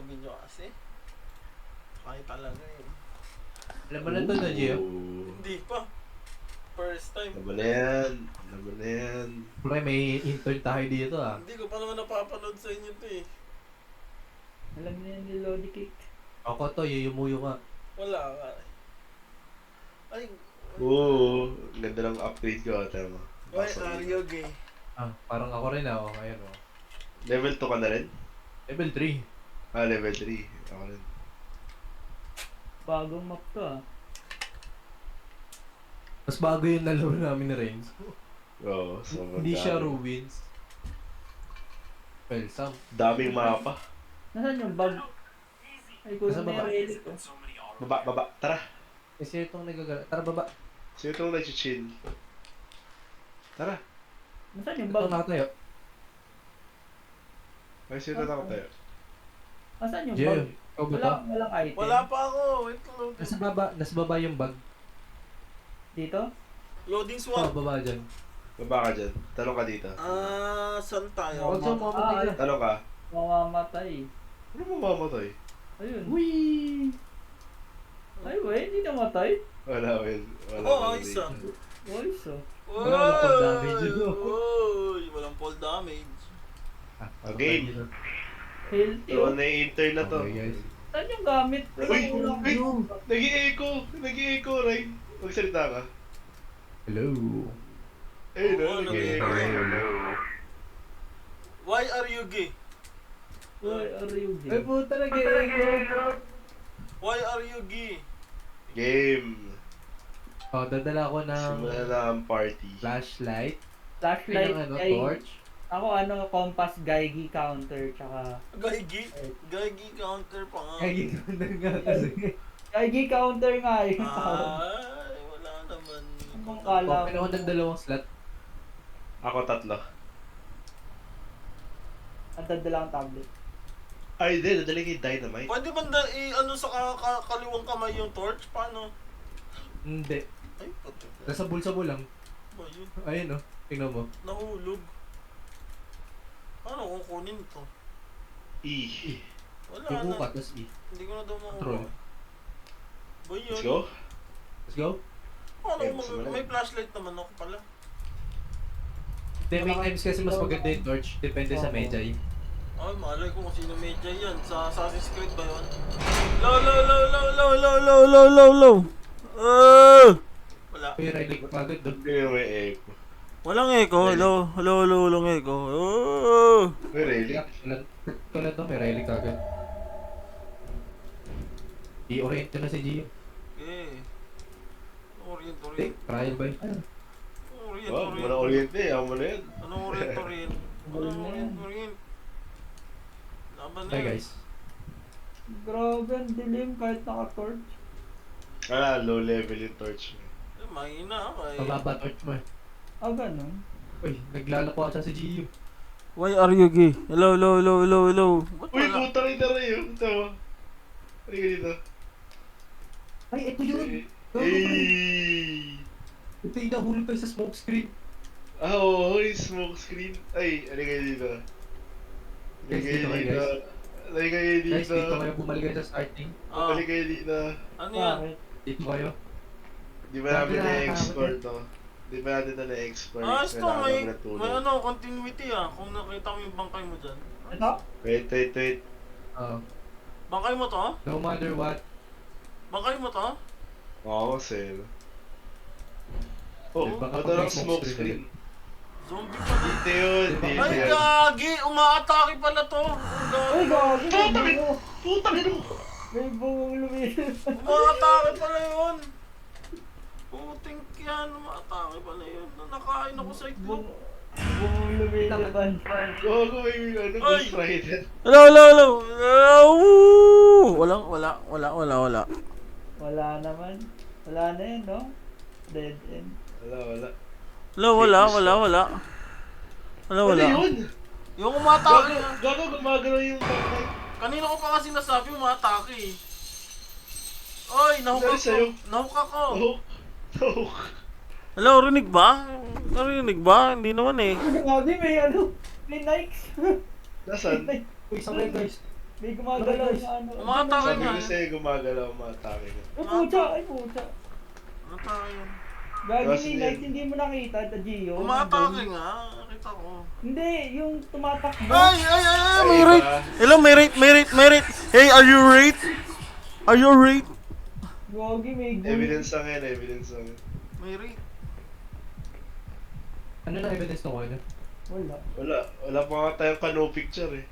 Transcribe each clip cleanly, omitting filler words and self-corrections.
Login nyo kasi. Kaya talaga eh. Alam mo na to na, Gio? Hindi pa. First time. Laban na yan. Laban na yan. Pre, may intern tayo dito ah. Hindi ko pa naman napapanood sa inyo to eh. Alam niyo yan ni Lodi Kick. Ako to, yuyumuyo ka. Wala ka. Ay, Oo. Ganda ng upgrade ko. Tama. why are you gay? Ah, parang ako rin ah. Oh, ayan oh. Level 2 ka na rin? Level 3. Ah, level 3. Ako rin. Bagong map to ah. Mas bago yung nalaro namin ni Renz. Oo. Sobrang Hindi siya dami. ruins. Well, some. Daming mapa. Nasaan yung bag? Ay, kung Nasa may baba. relic ko. Baba. Tara. Kasi itong nagagala. Tara baba. Sino itong nag-chill? Tara. Nasaan yung Ito bag? nakatayo. Ay, sino na tayo? Nasaan yung Gio, bag? ikaw ba to? Walang item. Wala pa ako. Wait lang. Nasa baba yung bag. Dito? Loading Oh, swamp. baba dyan. Baba ka dyan. Talong ka dito. Saan tayo? Huwag sa mamamatay ka. Talong ka. Mamamatay. Ano mamamatay? Ayun. Whee! Ay, wey, hindi namatay. Wala, Will. Wala. Oo, wala. ayos ah. Uy, so. Walang fall damage. Uy, walang fall damage. Ah, Okay. dito. Healthy So, oh. na yung intern na to. Okay, guys. Saan yung gamit? Uy! Walang Uy! ulam. Nag-i-echo! Nag-i-echo, Ray. Magsalita ka. Hello. Eh, no? Oo, Nag-i-echo. Why are you gay? Uy, are you Ay, gay? puta na gay. Why are you gay? Game. Oh, dadala ko ng Simula na ang party. flashlight. Flashlight, Ng ano, ay, torch. ako compass, Geigy counter, tsaka... Gaygi? Gaygi counter pa nga. Ay, ganda nga kasi. Geigy counter nga yun. Ay, wala naman. Anong kala Open ako ng dalawang slot. Ako 3. Ang dadalang tablet. Ay, hindi. Nadali kay Dynamite. Pwede ba ano sa kaliwang kamay yung torch? Paano? Hindi. Ay, pati. Nasa bulsa mo lang. Ba yun? Ayun oh. Tingnan mo. Nahulog. Paano kukunin to? E. Wala Tubo na. ka, tapos E. Hindi ko na daw Control. makuha. Ba yun? Let's go. Let's go. Paano Okay, kung gusto mo na. may flashlight naman ako pala? Then, may times kasi mas maganda yung torch. Depende sa Medjay. Ay, malay ko kung sino medya yan. Sa Assassin's Creed ba yun? Low. Wala. May relic agad doon. Hindi may echo. Walang echo. Walang echo. May relic. Tulad to, may relic agad. I-orient na si Gio. Eh. Orient. Trial by. Wow, muna orient eh. Ako muna yan. Anong orient? Orient. Laban na Hi yan. guys. Grabe, ang dilim kahit naka-torch. Ah, low level yung torch. Eh, mahina ako eh. Pababa torch mo eh. Ah, ganun. Uy, naglalako ata si Gio. Why are you gay? Hello. Ba't Uy, wala? puta rin na rin yun. Tama. Ano ka dito? Ay, ito yun! Hey! Ito yung nahulog tayo sa smoke screen. Ah, oo, yung smoke screen. Ay, ano kayo dito? Ano Guys, kayo dito kayo, dito? guys. Ano kayo dito? Guys, dito kayo bumalik sa starting. Ah, Bumalik kayo dito. ano yan? Bakit? Dito kayo. Di ba namin na-explore to? Di ba natin na-explore? Ah, ito Kailangan may, namin ng tulong. may ano, continuity ah. Kung nakita mo yung bangkay mo dyan. Ito? Wait. Bangkay mo to? No matter what. Bangkay mo to? Oo, sir. Oh, Baka ito pag lang may smoke smoke screen. Zombie pala. Dito yun, dito Ay, yun. gagi! Umaatake pala to! Ay, gago! Putang ina! Putang ina! May bungong lumilis. Umaatake pala yun! Puting yan, umaatake pala yun. Nakain ako sa itlog. Bungong lumilaban. Gogo, may ano, Ghost Rider. Hello! Wala. Wala naman. Wala na yun, no? Dead end. Wala. Wala. Ano yun? Yung umatake. Gago, gumagalaw yung bangkay. Kanina ko pa kasi nasabi umatake eh. Oy, nahukak Dahil sa'yo. ko. Nahukak ko. No. Hello, rinig ba? Narinig ba? Hindi naman eh. Grabe, may ano? May Nikes. Nasaan? Uy, isang kayo guys. May gumagalaw Guys, na ano. umatake Sabi nga. ko sa'yo, gumagalaw ang mga atake niya. Ay, pucha! Ay, pucha! Umatake yun. Gagi Tapos ni yun. Knight, hindi mo nakita, the Gio. Umatake nga. Nakita ko. Hindi, yung tumatakbo. Ay! May Ay, rate! iba. Hello, may rate! Hey, are you rate? Are you rate? Gagi, may gun. Evidence lang yan, evidence lang. May rate. Ano na evidence ng ano? Wala. Wala pa nga tayong kano picture eh.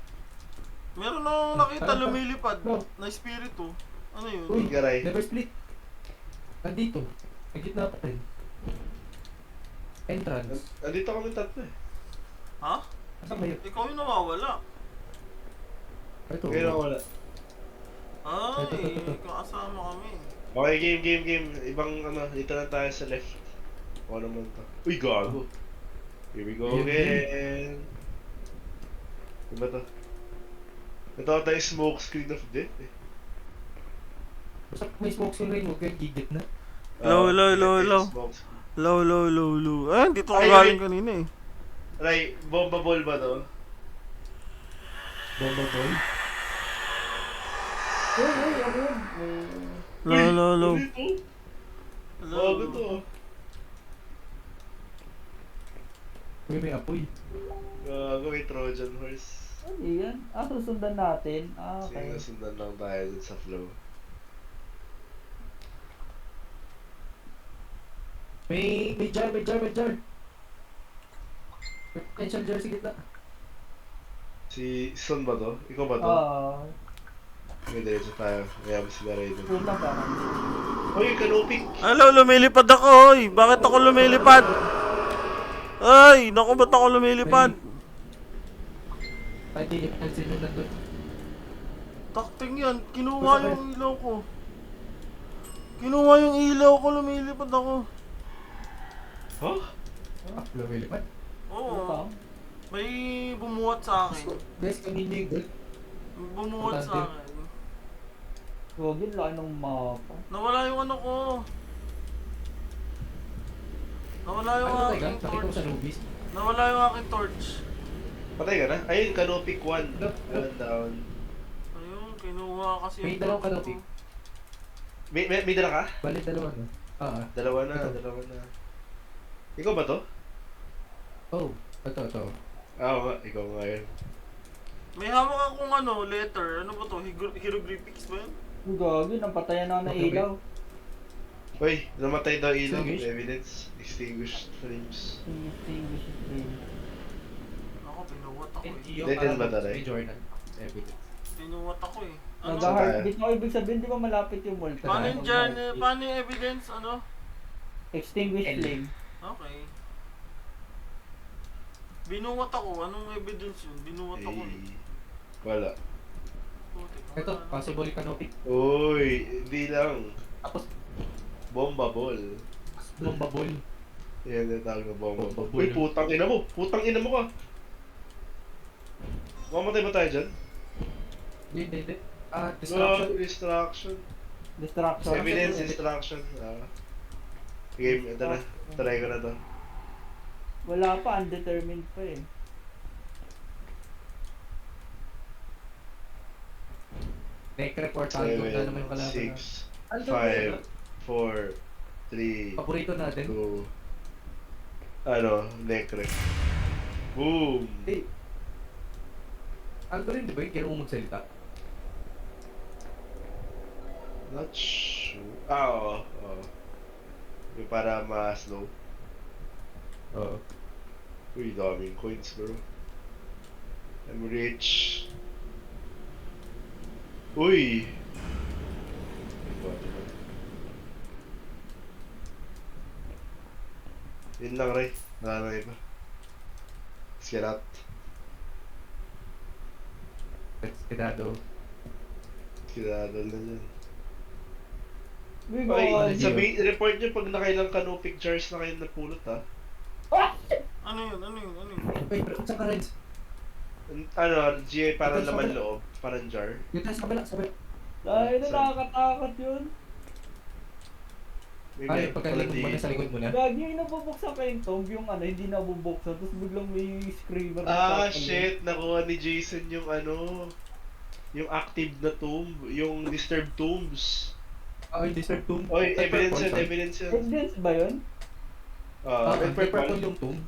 Meron akong nakita lumilipad na spirito. Ano yun? Uy, Garay. never split. Andito. Ang gitna pa rin. Entrance. Andito kami tatlo eh. Ha? Saan kayo? Ikaw yung nawawala. Ito. Pero wala. Ay, Ito. kasama kami. Okay, game. Ibang ano, dito lang tayo sa left. O naman to. Uy, gago. Here we go Ayun, again. Diba to? Ito tayo smoke screen of death eh. Basta may smoke screen rin, huwag kayong gigit na. Low. Smoke screen. Low. Ah, dito ko Ay, galing ay. kanina eh. Ray, bomba ball ba to? Bomba boy. Uy, ano yun? Low. Ano ito? Bago to. Uy, may apoy. Gago, may Trojan horse. Ano yan? Ah, susundan natin. Ah, okay. Sinusundan lang tayo dun sa flow. May jar. Potential jar sa gitna. Si Son ba to? Ikaw ba to? Ah, May diretso tayo. Kaya ba sila rin? wait lang parang. Uy, kanopik! Hello, lumilipad ako, hoy. Bakit ako lumilipad? Ay, naku, ba't ako lumilipad? Ay, di, pansin nyo na doon. Takting yan, kinuha yung ilaw ko. Kinuha yung ilaw ko, lumilipad ako. Huh? Lumilipad. Oo, may bumuhat sa akin. Guys, kanina yung gold. Bumuhat sa akin. Gagi, laki ng mapa. Nawala yung ano ko. Nawala yung Ano tayo aking Nakita ko sa torch. Nubis. Nawala yung aking torch. Patay ka na? Ayun, kanopik 1. Look. 1 down. Ayun, kinuha kasi May yung dalawang torch kanopy. ko. May dala ka? Balik dalawa na. Dalawa na. Ikaw ba to? Oh, ito. Oo nga, ikaw nga yun. May hawak akong ano, letter. Ano ba to? Hieroglyphics ba yun? Gagi, napatayan na ng Okay. ilaw. Uy, namatay daw ilaw. Extinguished? Evidence. Extinguished flames. Distinguished flame. Ako, pinuwat ako eh. Dead end ba tayo? May Jordan. Evidence. Pinuwat ako eh. Ano? Nag-heartbeat mo, ibig sabihin, di ba malapit yung multi? Paano yung journey? Paano yung evidence? Ano? Extinguished L. flame. Okay. Binuwat ako. Anong evidence yun? Binuwat ako eh. Ay, wala. Putik, Ito, wala. possible canopy. Uy, hindi lang. Tapos, Bomba ball. bomba ball. Yan yung tawag na bomba Bomba ball. ball. Uy, putang ina mo! Putang ina mo ka! Mamatay ba tayo dyan? Hindi. Distraction. Distraction. Distraction. Evidence, distraction. Game, ito na. Try ko na to. Wala pa, undetermined pa eh. Necreport tayo. Na naman yung kalaban 6, na. 5, 4, 3, Paborito natin. 2, ano, necrep. Boom! Eh, ano rin, di ba? Yung kailangan mo magsalita. Not sure. Oo. Yung para ma-slow. Oo. Uy, daming coins bro. I'm rich. Uy! Yun lang, Ray. Wala na iba. Let's get out. Eskedado. Kinadal na dyan. Uy, Ay, gagi. sabi, report nyo pag nakailang canopy jars na kayo napulot ha. Ano yun? Wait, pero saan ka rin? Ano, GA parang Ito, laman sabi- loob, parang jar. Yung tayo sa kabila, sabi. Ay, nakakatakot yun. May Ay, meron pagkaling pala mo na dito. sa likod mo na. Gagi, yung nabubuksan pa yung tomb, yung ano, hindi nabubuksan. Tapos biglang may screamer. na Ah, tatalo. shit! Nakuha ni Jason yung ano. Yung active na tomb, yung disturbed tombs. Ay, deserve tomb. Oy, Ay, evidence purple, yan, sorry. evidence yan. Evidence ba yun? Red May purple purple. yung tomb.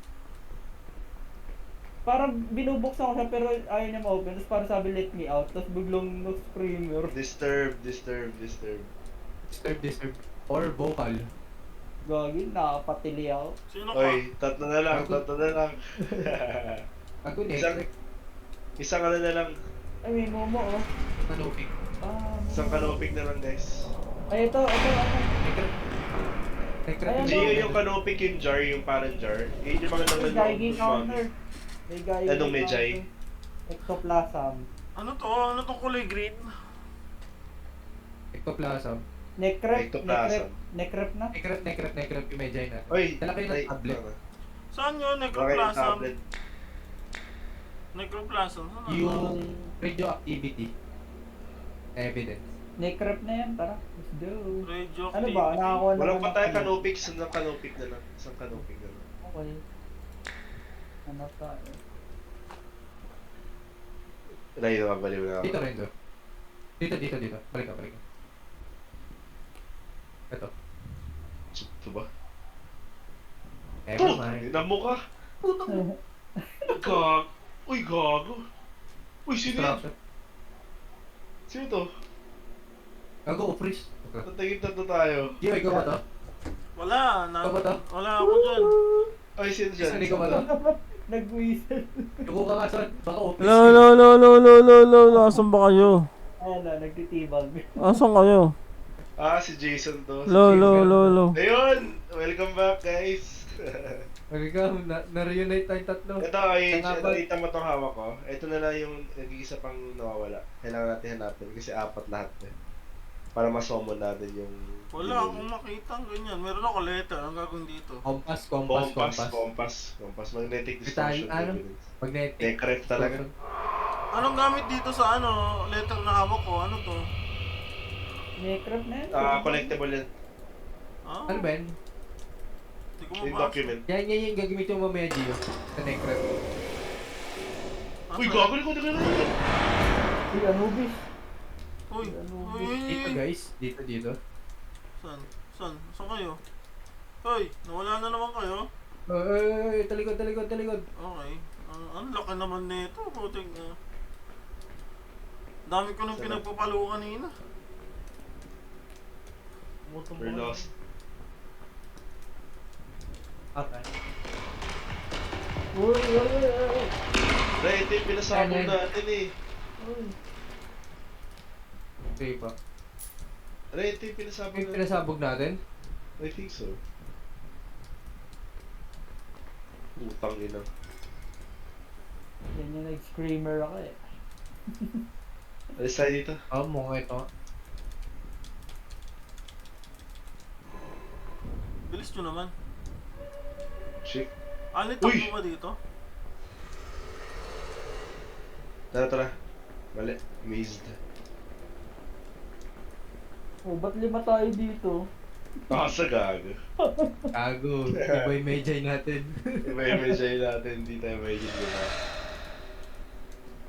Parang binubuksan ko siya pero ayaw niya ma-open. Tapos parang sabi let me out. Tapos biglang no-screamer. Disturb. Deserve. Or vocal. Gagi, nakapatili ako. Sino ka? Oy, tatlo na lang. Ako Isang- next. Isang ano na lang. Ay, may momo oh. Kanoping. Isang canoping na lang, guys. Ay, ito. Necret. Ayan, Gio, no? yung canoping, yung jar, yung parang jar. Yun yung mga May naman Geigy counter. May Geigy Anong may counter. Jai? Ectoplasm. Ano to? Ano tong kulay green? Ectoplasm. Ectoplasm. Necrep na? Necret yung medjay na. Oy, Talaki ng ay, tablet. Saan yun? Bakit yung Necroplasm? tablet? Necroplasm? Saan na? Yung radioactivity. Evidence. Necrep na yan, tara. Let's go. Radioactivity. Ano ba? Nakakuha na Walang ba patay ng- canoping, isang canoping na lang. Isang canoping na lang. Okay. Ano tayo? Ray, nakabaliw na ako. Dito rin to. Dito. Balik ka. Ito. Ito ba? Never mind. Ina mo ka! Uy, gago! Uy, sino yan? Distraction. Sino to? Gago, freeze. Tatagin na to tayo. Gio, ikaw ba to? Wala. Ikaw ba to? Wala ako dyan. Ay, sino dyan? Sino ikaw ba to? Nag-whistle. Yuko ka nga son. Baka office. Lo. Asan ba kayo? Ayan na, nagtitibag. Asan kayo? Si Jason to. Lo. Ayun! Welcome back, guys! Welcome. Na-reunite tayong tatlo. Ito, ay, Nangapat. nakita mo itong hawak ko. Ito na lang yung nag-iisa pang nawawala. Kailangan natin hanapin kasi apat lahat eh. Para ma-summon natin yung... Wala akong makita ganyan. Meron ako letter. Ang gagawin dito. Compass. Magnetic Vital, distortion. ano? evidence. Magnetic. Necref talaga. Anong gamit dito sa letter na hawak ko? Ano to? Necrep na yan. Collectible yan. Ano ba yan? Hindi ko Yung mabasa. document. Yan yung gagamitin mo mamaya, Gio. Sa Necret. Uy, gago ko na. Uy, Anubis. Uy. Dito guys. Dito. Saan kayo? Hoy, nawala na naman kayo? Ay, talikod. Okay. Ang laki naman nito. Puting dami ko nang Sarap. pinagpapalo kanina. We're lost. Okay. Uy. Ray, ito yung pinasabog Ano? natin eh. Uy. Okay pa. Ray, ito yung pinasabog Yung natin. pinasabog natin. I think so. Utang ina. Yan yung nag-screamer ako eh. Alis tayo dito. Mo nga ito. Bilis nyo naman. Shit. Uy! Uy! Takbo ba dito? Tara. Mali. Amazed. Oh, ba't 5 tayo dito? Sa gago. Gago. Iba yung medjay natin. Iba yung message natin. Hindi tayo may na.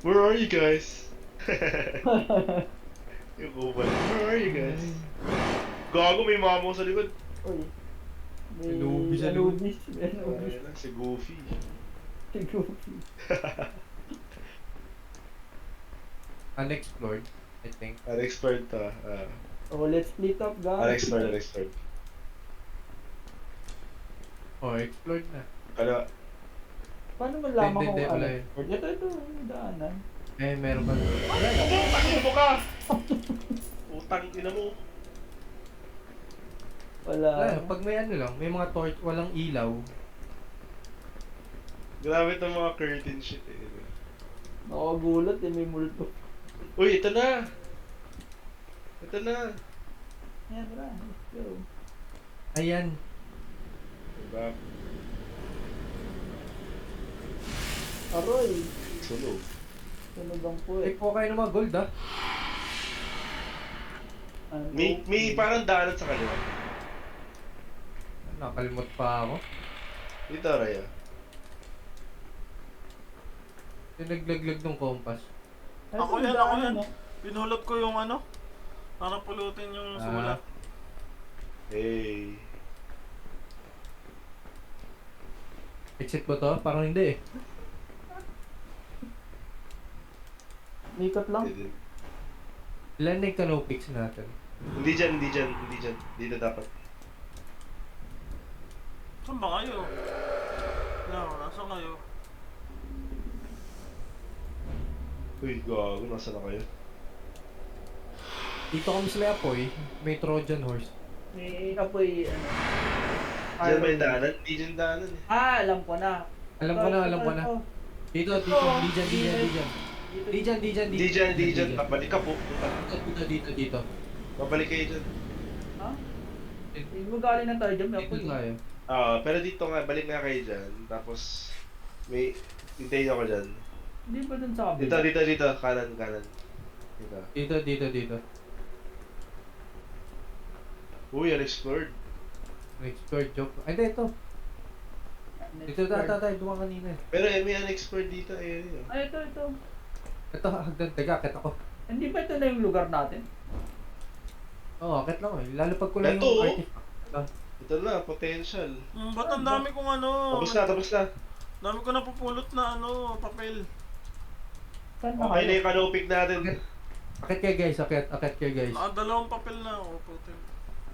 Where are you guys? Yung kubal. Where are you guys? Gago, may mamo sa likod. Uy. May Anubis. Anubis. Ayun na, si Goofy. Si Goofy. Unexplored, I think. Unexplored to. Oh, let's split up, guys. Unexplored. Oh, explored na. Kala, Paano malaman Hindi, kung wala ano? yun. Ito, yung daanan. Meron pa. utang mo ka! Utang ina mo. Wala. Pag may ano lang, may mga torch, walang ilaw. Grabe itong mga curtain shit eh. Nakagulat eh, may multo. Uy, ito na! Yan, tara. Let's go. Ayan. Diba? Aroy. Sunog. Sunog ang po Take po kayo ng mga gold, ah. May parang daanan sa kaliwa. Nakalimot pa ako. Dito, Raya. Yung naglaglag ng compass. Ako yan. Pinulot ko yung ano, para pulutin yung Ah. sulat. Hey. Exit ba to? Parang hindi eh. Likot lang. Hindi, Ilan na yung canopics natin? hindi dyan, hindi dyan, hindi dyan. Dito dapat. Saan ba kayo? Nasaan kayo? Uy, gago, nasa na kayo? Dito kami sa may apoy, may Trojan horse. May apoy, ano. Diyan may daanan? Hindi dyan daanan eh. Alam ko na. Alam ko na, alam ko na. Dito, di dyan, di dyan, di dyan. Di dyan, di dyan, Hindi dyan, hindi dyan. Pabalik ka po. Dito. Pabalik kayo dyan. Ha? Hindi mo galing na tayo dyan, may Dito apoy. tayo. Pero dito nga, balik nga kayo dyan. Tapos, may, hintayin ako dyan. Hindi ba dun sa Dito, kabila? dito. Kanan. Dito. Dito. Uy, unexplored. Explore joke. Ay, hindi, ito. Dito tayo, dumaan kanina eh. Pero may unexplored dito. Ayun. Ay, ito. Ito, hagdan, taga, akit ako. Hindi ba ito na yung lugar natin? Oo, akit lang eh. Lalo pag kulang Ito, yung oh. artifact. Ito na, potential. Ba't ang dami kong ano? Tapos na. Dami ko napupulot na ano, papel. Saan na Okay na kayo? yung canopig natin. Akit kayo guys, akit kayo guys. Nakadalawang papel na ako, putin.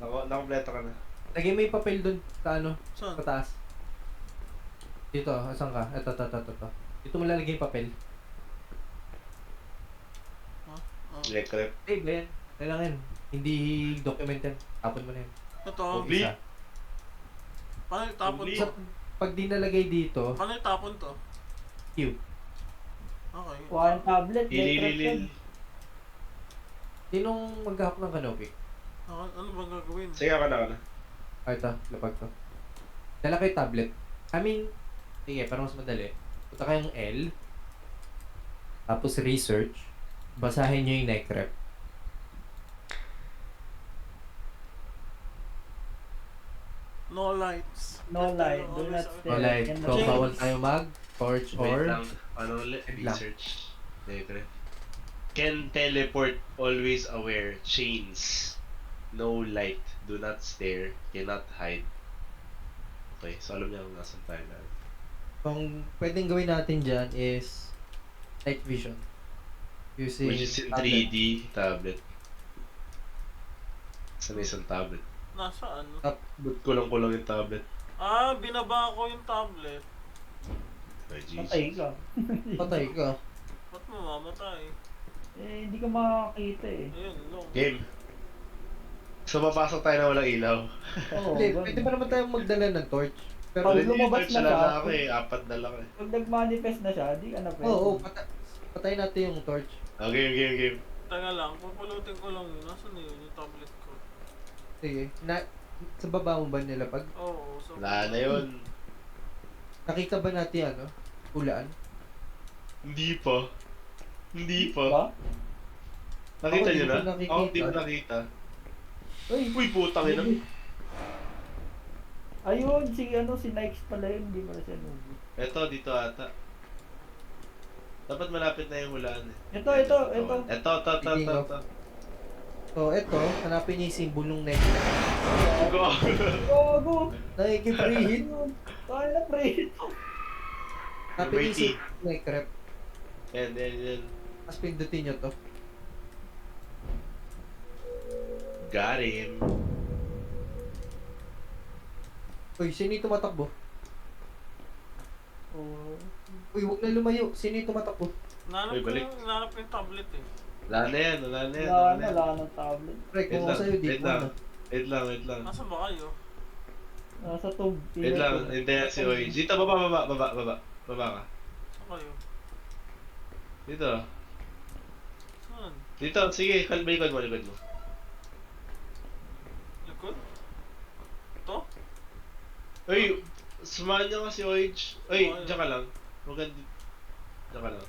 Nakompleto ka na. Lagay mo yung papel dun sa ano, Saan? sa taas. Dito, asan ka? Ito. Dito mo lalagay yung papel. Electrep. Eh, ba yan? Kailangan. Hindi document yan. Tapon mo na yan. Ito. Publi? Isa. Paano yung tapon Publi? to? Pag di nalagay dito, Paano yung tapon to? Q. Okay. Kuha yung tablet, Ilililil. Sinong maghahap ng canopy? Ano bang gagawin? Sige ka na. Ah, ito. Lapag to. Dala kayo tablet. Sige, para mas madali. Punta kayong L. Tapos research. Basahin nyo yung necrep. No lights. No light, do not stay. Alright. Yan So, na. bawal tayo torch Wait or... lang. Ano ulit? Wait lang. Research. Electrep. Can teleport, always aware, chains. No light, do not stare, cannot hide. Okay, so alam niya kung nasan tayo na. Kung pwedeng gawin natin dyan is night vision. Using Which is in tablet. 3D tablet. Sa isang tablet. Nasaan? Ba't kulang-kulang yung tablet? Binaba ko yung tablet. Ay, Patay Jesus. ka. Patay ka. Ba't mamamatay? Hindi ka makakita eh. Ayun, no. Game. So, papasok tayo na walang ilaw. Oo, Hindi, ganun. pwede pa naman tayong magdala ng torch. Pero, Pag Already, lumabas torch na lang siya, ako eh. 4 na lang eh. Pag nag-manifest na siya, di ka na pwede. oo, patay natin yung torch. Oh, game. Teka lang, pupulutin ko lang yun. Nasaan na yun yung tablet ko? Sige. Sa baba mo ba nila pag Oo, so... Wala na yun. nakita ba natin ano? Ulaan? Hindi pa. Ba? Nakita Ako, niyo hindi na? ko nakikita. Ako, hindi ko nakita. Uy! Uy, putang ina. Ayun, si Nikes pala yun, hindi pala siya nubo. Eto, dito ata. Dapat malapit na yung hulaan eh. Ito. Ito. So, eto, hanapin niyo yung symbol ng necklace. Go. Gogo! Nakikiprehin. Kaya na pre! Hanapin niyo yung symbol ng necklace. Yan. Tapos pindutin niyo to. Got him. Uy, sino yung tumatakbo? Oh. Uy, huwag na lumayo. Sino yung tumatakbo? Nanap Uy, ko balik. yung tablet eh. Wala na yan. Wala ng tablet. Pre, kung ako sa'yo, di Wait ko lang. na. Wait lang. Nasaan ba kayo? Nasa tub. Wait lang. Hintayin si Oy. Dito, baba. Baba ka. Saan kayo? Dito. Saan? Dito, sige. Likod mo. Likod? Ito? Uy, sumahan niyo kasi Oy. Uy, Oh, diyan ka lang. Huwag ka dito. Diyan ka lang.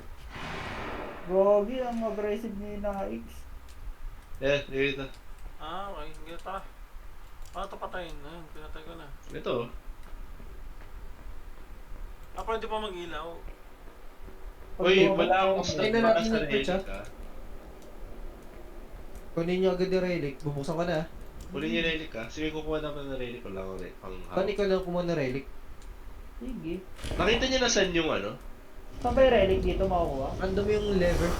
Gogi, ang aggressive ni Nikes. Dito. Okay. Hindi, tara. Paano ito patayin? Ayun, pinatay ko na. Ito. Pwede pa mag-ilaw. Uy, wala akong Ay, na natin yung torch, ah. Kunin nyo agad yung relic. Bubuksan ko na. Huli niya relic ka. Sige, kukuha na ako ng relic ko lang ulit. Pang Kunin ko lang kumuha ng relic. Sige. Nakita niyo na saan yung ano? Saan ba yung relic dito makukuha? Random yung lever.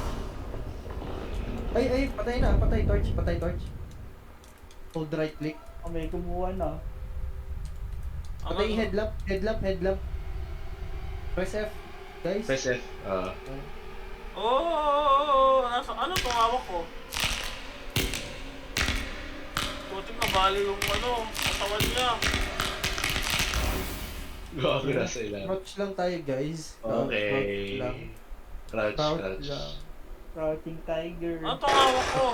Ay, patay na. Patay torch. Patay torch. Hold right click. Oh, may kumuha na. Patay yung headlamp. Headlamp. Press F. Guys. Press F. Ano itong hawak ko? Buti mabali yung katawan niya. Gago na sa ilan. Crouch lang tayo guys. Crouch Okay. lang. Crouch. lang. Crouching tiger. Ano itong hawak ko?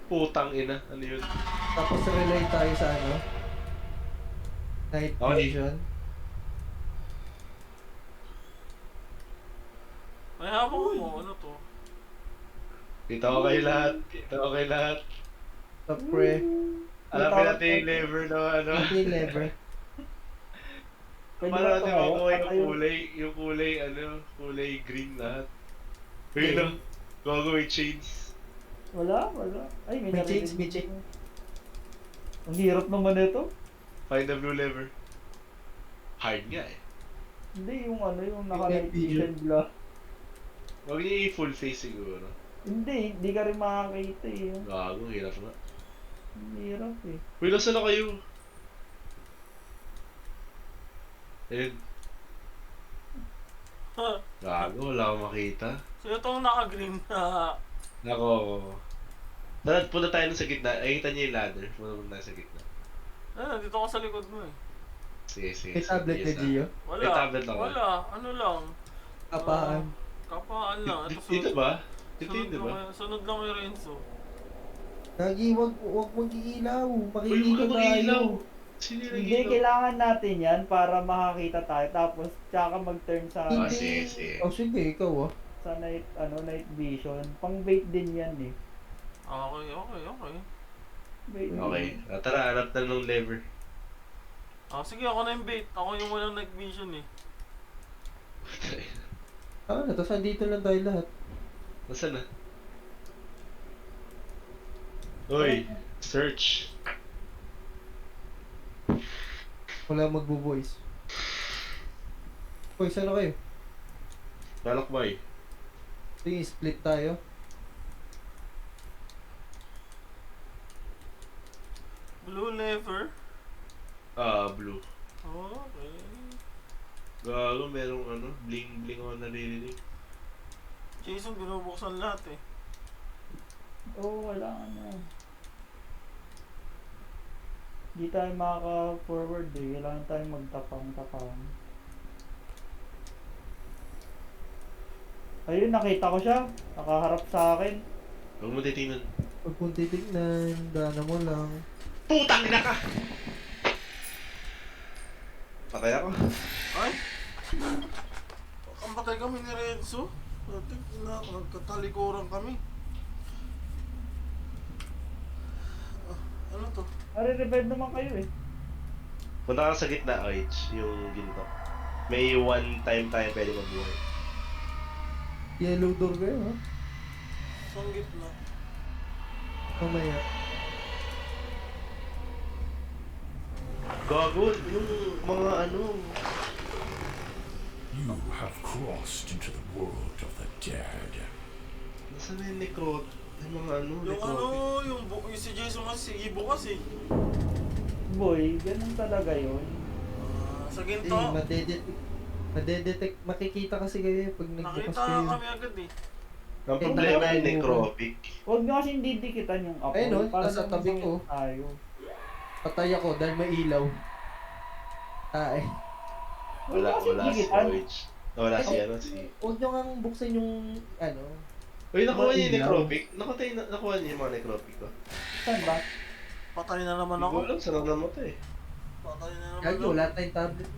Putang ina. Ano yun? Tapos relay tayo sa night Okay. vision. May hawak mo. Ano to? Kita ko kayo lahat. Top pre. Alapin natin yung lever na ano. Ito yung lever. Pwede Para ba natin ito makuha hawak? yung kulay green lahat. Ayun lang. Gago may chains. Wala. Ay, May narinig chains, may chains. ko. Ang hirap naman ito. Find the blue lever. Hard nga eh. Hindi, yung Night naka-night vision. vision block. Huwag niyo i-full face siguro. Hindi ka rin makakita eh. Gago, hirap nga. Ang hirap eh. Uy, nasa na kayo? Ayun. Gago, wala akong makita. So itong naka-green na... Nako. Tara, punta tayo sa gitna. Ay, kita niyo yung ladder. Punta tayo sa gitna. Dito ko sa likod mo eh. Sige. May tablet na Gio. Wala. May tablet lang. Wala. Ano lang. Kapaan. Kapaan lang. Dito ba? Dito yun, di ba? Sunod lang kay Renzo. Gagi, wag mong iilaw. Uy, Makikita huwag ka ilaw. tayo. Sino yung Hindi, ilaw? kailangan natin yan para makakita tayo. Tapos, tsaka mag-turn sa, Ah, sige. Oh, sige, ikaw sa night vision. Pang bait din yan eh. Okay. Bait din. Okay. Tara, hanap na ng lever. Sige, ako na yung bait. Ako yung walang night vision eh. Tapos andito lang tayo lahat. Nasaan na? Uy, search. Wala magbo-voice. Hoy, saan na kayo? Lalakbay. Ito yung split tayo. Blue lever. Blue. Okay. Gago, merong bling ako naririnig. Jason, binubuksan lahat eh. Oo, wala ka na. Hindi tayo makaka-forward eh. Kailangan tayong magtapang-tapang. Ayun, nakita ko siya. Nakaharap sa akin. Huwag mo titingnan. Huwag mong titignan, dana mo lang. Putang ina ka! Patay ako. Ay! Ang patay kami ni Renzo. Nagkatalikuran kami. Ano to? Nare-revive naman kayo eh. Punta ka sa gitna, Oich, yung ginto. May one time tayo pwede magbuhay. Yellow door kayo, ha? Saan gitna? Mamaya. Gago, yung mga You have crossed into the world of the dead. Nasaan na yung yung mga Yung si Jason kasi, sige bukas eh. Boy, ganun talaga yun. Sa Eh, ginto, madedetect, makikita kasi kayo pag nagbukas nakita kayo. kami agad eh. Ang problema yung necropic. Huwag nyo kasi didikitan yung apoy. Ayun, no? Para Nasa tabi ko. Tayo. Patay ako dahil may ilaw. Ay. Wala si dikitan. Oich. Wala si Huwag nyo nga buksan yung, Uy, nakuha niyo yung Ilaw. necropic? Nakuha niyo yung mga necropic ko? Saan ba? Patay na naman Hindi ko ako. alam, sarang namatay. Patay na naman Gagi, ako. wala tayong tablet.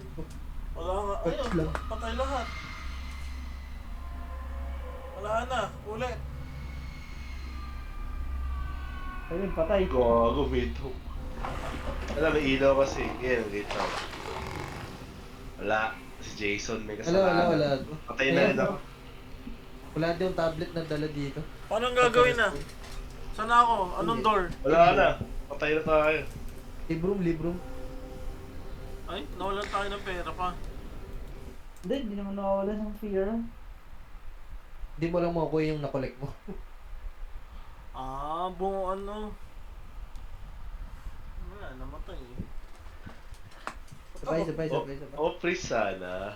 Wala nga. Touch Ayun, lang. patay lahat. Wala na. Ulit. Ayun, patay. Gago, mito. Alam, may ilaw kasi. Yan, gito. Wala. Si Jason, may kasalanan. Wala. Patay na rin ako. Wala din yung tablet na dala dito. Paano ang gagawin na? Saan ako? Anong door? Wala na. Patay na tayo. Librum. Ay, nawalan tayo ng pera pa. Hindi naman nawawala ng fear. Hindi mo lang makukuha yung nakolek mo. Ah, buong ano. Wala, namatay eh. Sabay. Opris sana.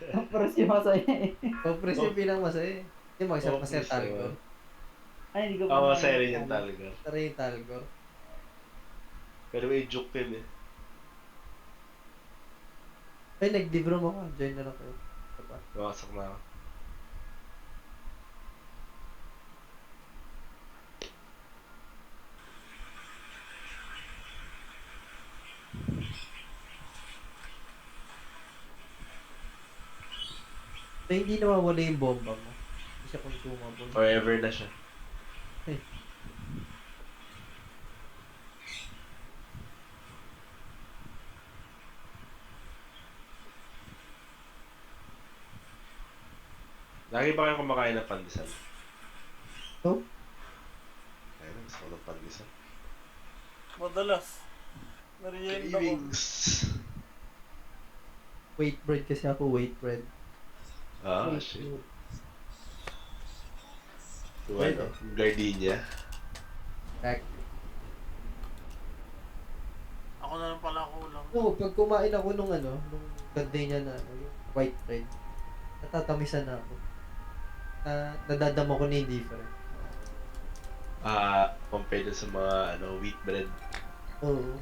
Pero si masaya eh. Opris yung pinakamasaya. Hindi mo, isang masaya Opris Talgor. naman. Ay, hindi ko Oo, pa masaya rin yung talaga. Tara yung Talgor. Pero may joke din eh. Ay, nag-librum ako. Join na lang kayo. Diba? Nakasok na ako. So, hindi nawawala yung bomba mo. Hindi siya consumable. Forever na siya. Ay. Lagi ba kayong kumakain ng pandesal? No? Ayun, gusto ko ng pandesal. Madalas. Merienda ko. Cravings! Wheat bread kasi ako. Wheat bread. Ah, Wheat shit. bread. Yung ano, gardenia. Back. Ako na lang pala kulang. No, pag kumain ako nung gardenia na yung white bread, natatamisan na ako. Nadadama ko na yung different. Compared dun sa mga wheat bread. Oo.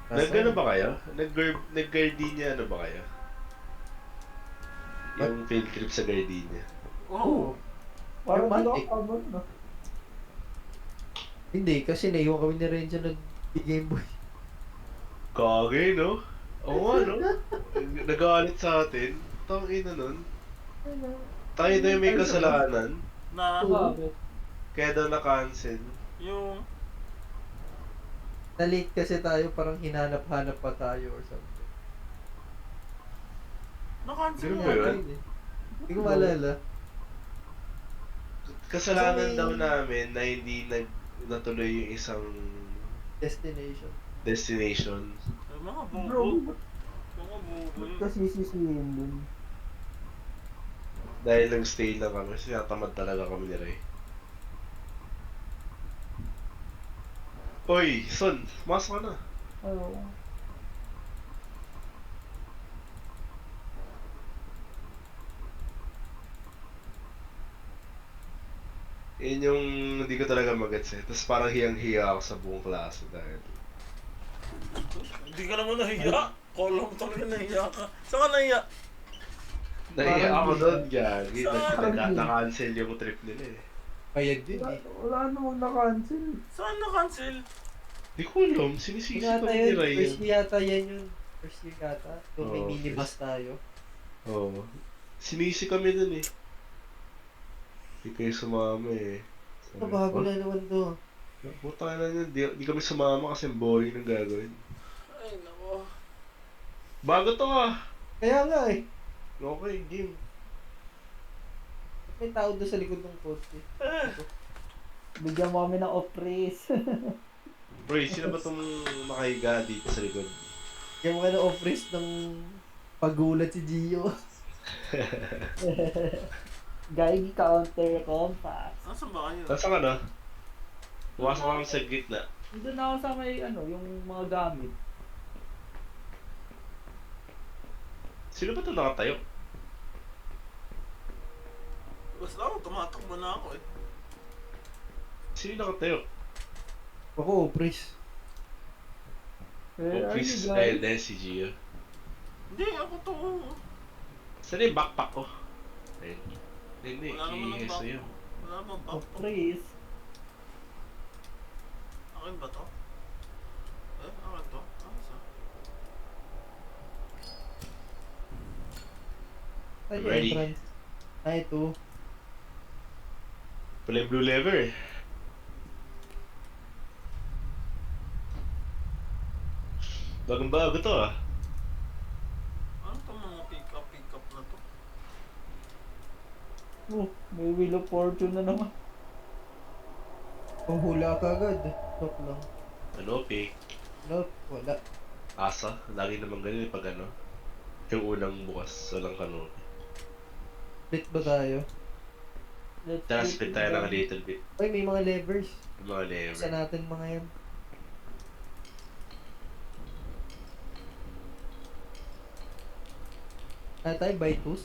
Nag-ano ba kayo? Nag-gardenia ano ba kayo? Yung field trip sa gardenia. Oo. Parang Romantic. hindi ako common, no? Hindi, kasi naiwan kami ni Renzo ng Game Boy. Kagay, no? Oo nga, no? Nagalit sa atin. Tangina nun. Tayo na yung may kasalanan. Na, Bakit? Kaya daw na-cancel. yung, Na-late kasi tayo, parang hinanap-hanap pa tayo or something. na-cancel Ganun mo ba yun? agad. Hindi ko maalala. Kasalanan Kasi- daw namin na hindi natuloy yung isang Destination. destination. Ay, mga Bro, bubo. ba't Mga bubo yun. kasi sisihin dun? Dahil nag-stay lang kami, kasi natamad talaga kami ni Ray. Oy, Son, masok ka na. Oo. Yun yung hindi ko talaga magets eh. Tapos parang hiyang-hiya ako sa buong klase dahil Hindi ka naman nahiya. Kala mo talaga nahiya ka. Saan ka nahiya? nahiya ako doon, gagi. Saan? Na-cancel yung trip nila eh. Payag din Wala, eh. wala namang na-cancel. Saan na-cancel? Di ko alam, sinisisi Yata kami ni yun, Ray first yun. year yata yan yun. First year yata. Kung may Oo, minibus tayo. Oo. Sinisi kami dun eh. Hindi kayo sumama eh. Bago na naman to. Puta na yun, di kami sumama kasi boring ng gagawin. Ay, nako. Bago to ah! Kaya nga eh. Okay, game. May tao doon sa likod ng poste. Bigyan mo kami ng off-race. Bro, sino ba itong nakahiga dito sa likod? Kaya mo ka na off-race ng pagulat si Gio. Gagi counter compass. Nasaan ba kayo? Nasaan ka na? Pumasok ka kami sa gitna. Doon na ako sa may yung mga gamit. Sino ba ito nakatayo? Basta ako, tumatakbo na ako eh. Sino yung nakatayo? Ako, off-race. Where are you Office guys? dahil si Gio. Hindi, ako to. Saan yung backpack ko? Ayun. Hindi, Wala naman ng i-heso back. yun. Wala naman back. Off-race. Akin ba to? Akin to? Saan? Ay, Ready. entrance. Ay, ito. Pala yung blue lever. Bagong-bago to ah. Ano to mga pick-up na to? Oh, may Wheel of Fortune na naman. Panghula ka agad. Joke lang. Ano, pick? Nope, wala. Asa? Lagi naman ganun pag ano. Yung unang bukas, walang kanopi. Split ba tayo? Tara, split tayo ng a little bit. Ay, may mga levers. Yung mga lever. Isa natin mga yan. Ano tayo? By twos?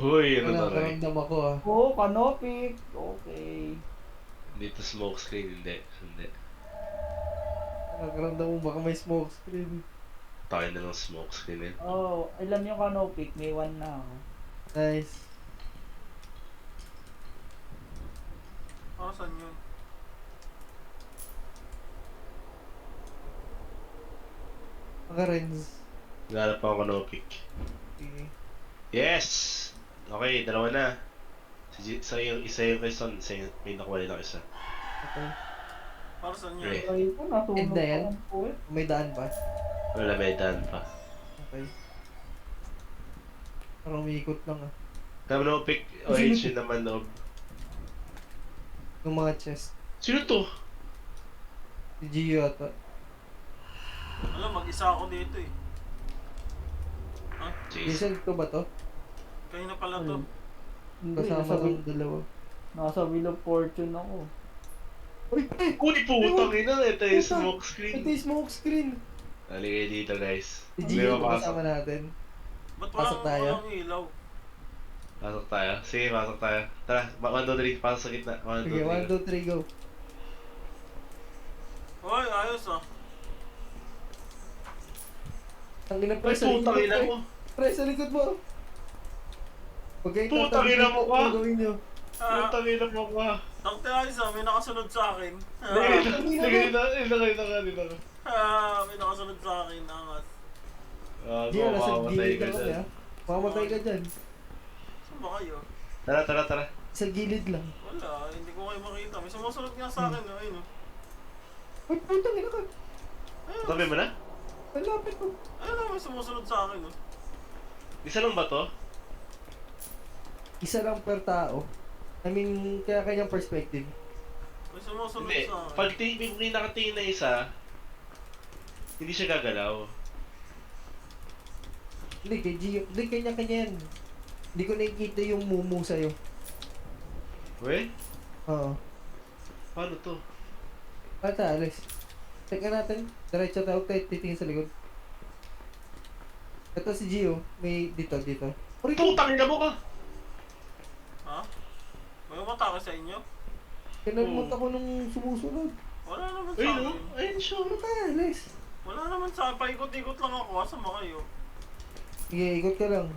Uy, ano Wala, na rin? karamdam ako ah. Oh, Canopy. Okay. Dito smoke screen, hindi. Hindi. Nakaramdam mo baka may smoke screen. Tayo na ng smoke screen eh. Oh, alam yung Canopy. May 1 na ako. Nice. Saan yun? Makarens. Naghanap ako ng pick. Okay. Yes! Okay, dalawa na. Isa yung kay Son, may nakuha din ako isa. Okay. Para saan yun? Right. Ay, ito, natunog And then? pa ang puwet. May daan pa. Wala, may daan pa. Okay. Parang umiikot lang ah. Tama na pick, OH yun naman no. Yung mga chest. Sino to? Si Gio ata. Alam, mag-isa ako dito eh. Jason. Jason, ito ba to? Kayo na pala to. Hindi, Kasama ng dalawa. nasa Wheel of Fortune ako. Uy, pre! Uy, putang ina, ito yung Puta. smoke Ito screen. yung smoke screen! Haligay dito guys. Si May Gio mapasok. kasama natin. Ba't Pasok tayo? walang ilaw? Pasok tayo. Sige, pasok tayo. Tara, 1, 2, 3, pasok sa gitna. 1, Sige, 1, 2, 3. 2, 3, go. Hoy, ayos ah. Ang ina Ay, pre, sa likod putang ina pre. mo. Pre, sa likod mo. Huwag kayong Putang tatabi ina dito mo ka. kung gawin nyo. Putang ina mo ka. Takte ayos ah, may nakasunod sa akin. Sige, dito ka. May nakasunod sa akin, angas. Gio, nasa Mamamatay gilid ka ka kami dyan. ah. Mamamatay ka dyan. Saan ba kayo? Tara. Sa gilid lang. Wala, hindi ko kayo makita. May sumusunod nga sa akin, ayun oh. Uy, putang ina ka. Ayun, Tabi mo na? Ang lapit mo. ayun oh, may sumusunod sa akin oh. Isa lang ba to? Isa lang per tao. I mean, kaya kanyang perspective. May sumusunod Hindi. sa akin. Pag may nakatingin na isa, hindi siya gagalaw. Hindi, kay Gio. Hindi, kanya-kanya yan. Hindi ko nakikita yung mumu sa'yo. We? Oo. Paano to? Ata, alis. Teka natin. Diretso tayo tayo titingin sa likod. Ito si Gio. May dito. Uri ko! Putang ina mo ka! Ha? May umatake sa inyo? Kinalmot ako nung sumusunod. Wala naman sa Ayun akin. oh. Ayun siya. Ano tayo, alis? Wala naman sa akin. Paikot-ikot lang ako. Asan ba kayo? Sige, ikot ka lang.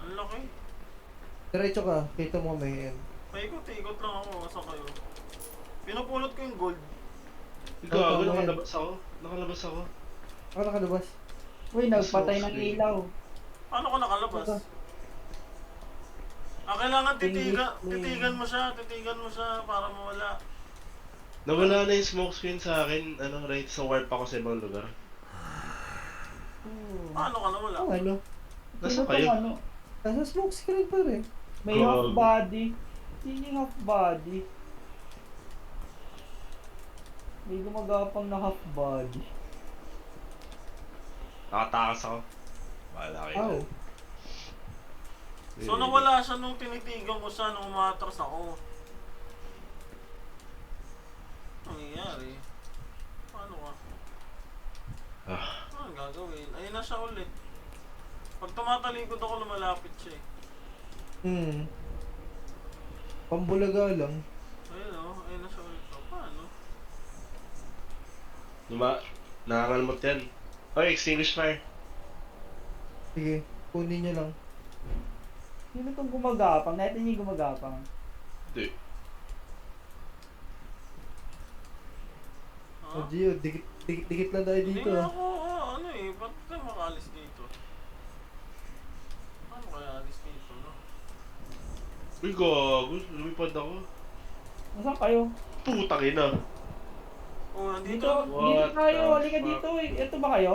Ang laki. Diretso ka. Kita mo may yan. Paikot-ikot lang ako. Asan kayo? Pinupulot ko yung gold. Gago, Tama yan. nakalabas ako. Ako nakalabas. Uy, nagpatay ng Smoke ilaw. Paano ko nakalabas? Kailangan titigan mo siya para mawala. Nawala na yung smoke screen sa akin. Ano, right? Sa warp ako sa ibang lugar. Paano ka nawala? Oh, ano? Nasaan Sino kayo? tong ano? Nasa smoke screen pa rin. May Gag. half body. Sino yung half body? May gumagapang na half body. Nakatakas ako. Wala kayo. Oh. So nawala siya nung tinitigan ko siya nung umatras ako. Ano nangyayari? Paano ka? Ah. Ano gagawin? Ayun na siya ulit. Pag tumatalikod ako, lumalapit siya eh. Pambulaga lang. Ayun na siya ulit. O, paano? Nakakalmot yan. Oy, extinguish fire. Sige, kunin nyo lang. Sino tong gumagapang? Natin yung gumagapang. Hindi. Ha? Oh, Gio, dikit lang tayo Hindi dito. nga ah. ako, ano eh, ba't tayo makalis dito? Paano kaya alis dito, no? Uy, gago. Lumipad ako. Nasaan kayo? Putang ina. Oh, nandito. Dito, dito What tayo. the Halika fuck? dito eh. Ito ba kayo?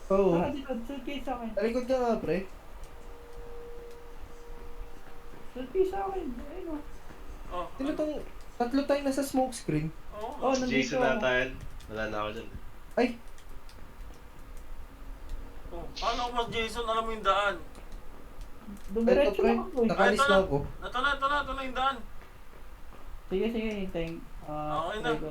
Oo. Tara dito. Suitcase sa akin. Talikod ka nga, pre. Suitcase sa akin. Ayun o. Oh, Sino tong... Tatlo tayo nasa smoke screen. Oh, Oh, Si nandito. Jason nata yan. Wala na ako dyan. Ay! oh. Paano ko mas Jason alam mo yung daan? Dumiretso pre. lang ako eh. Nakalis Ito na na. ako. Ito na yung daan. Sige, sige. Hintayin. Okay na. try ko.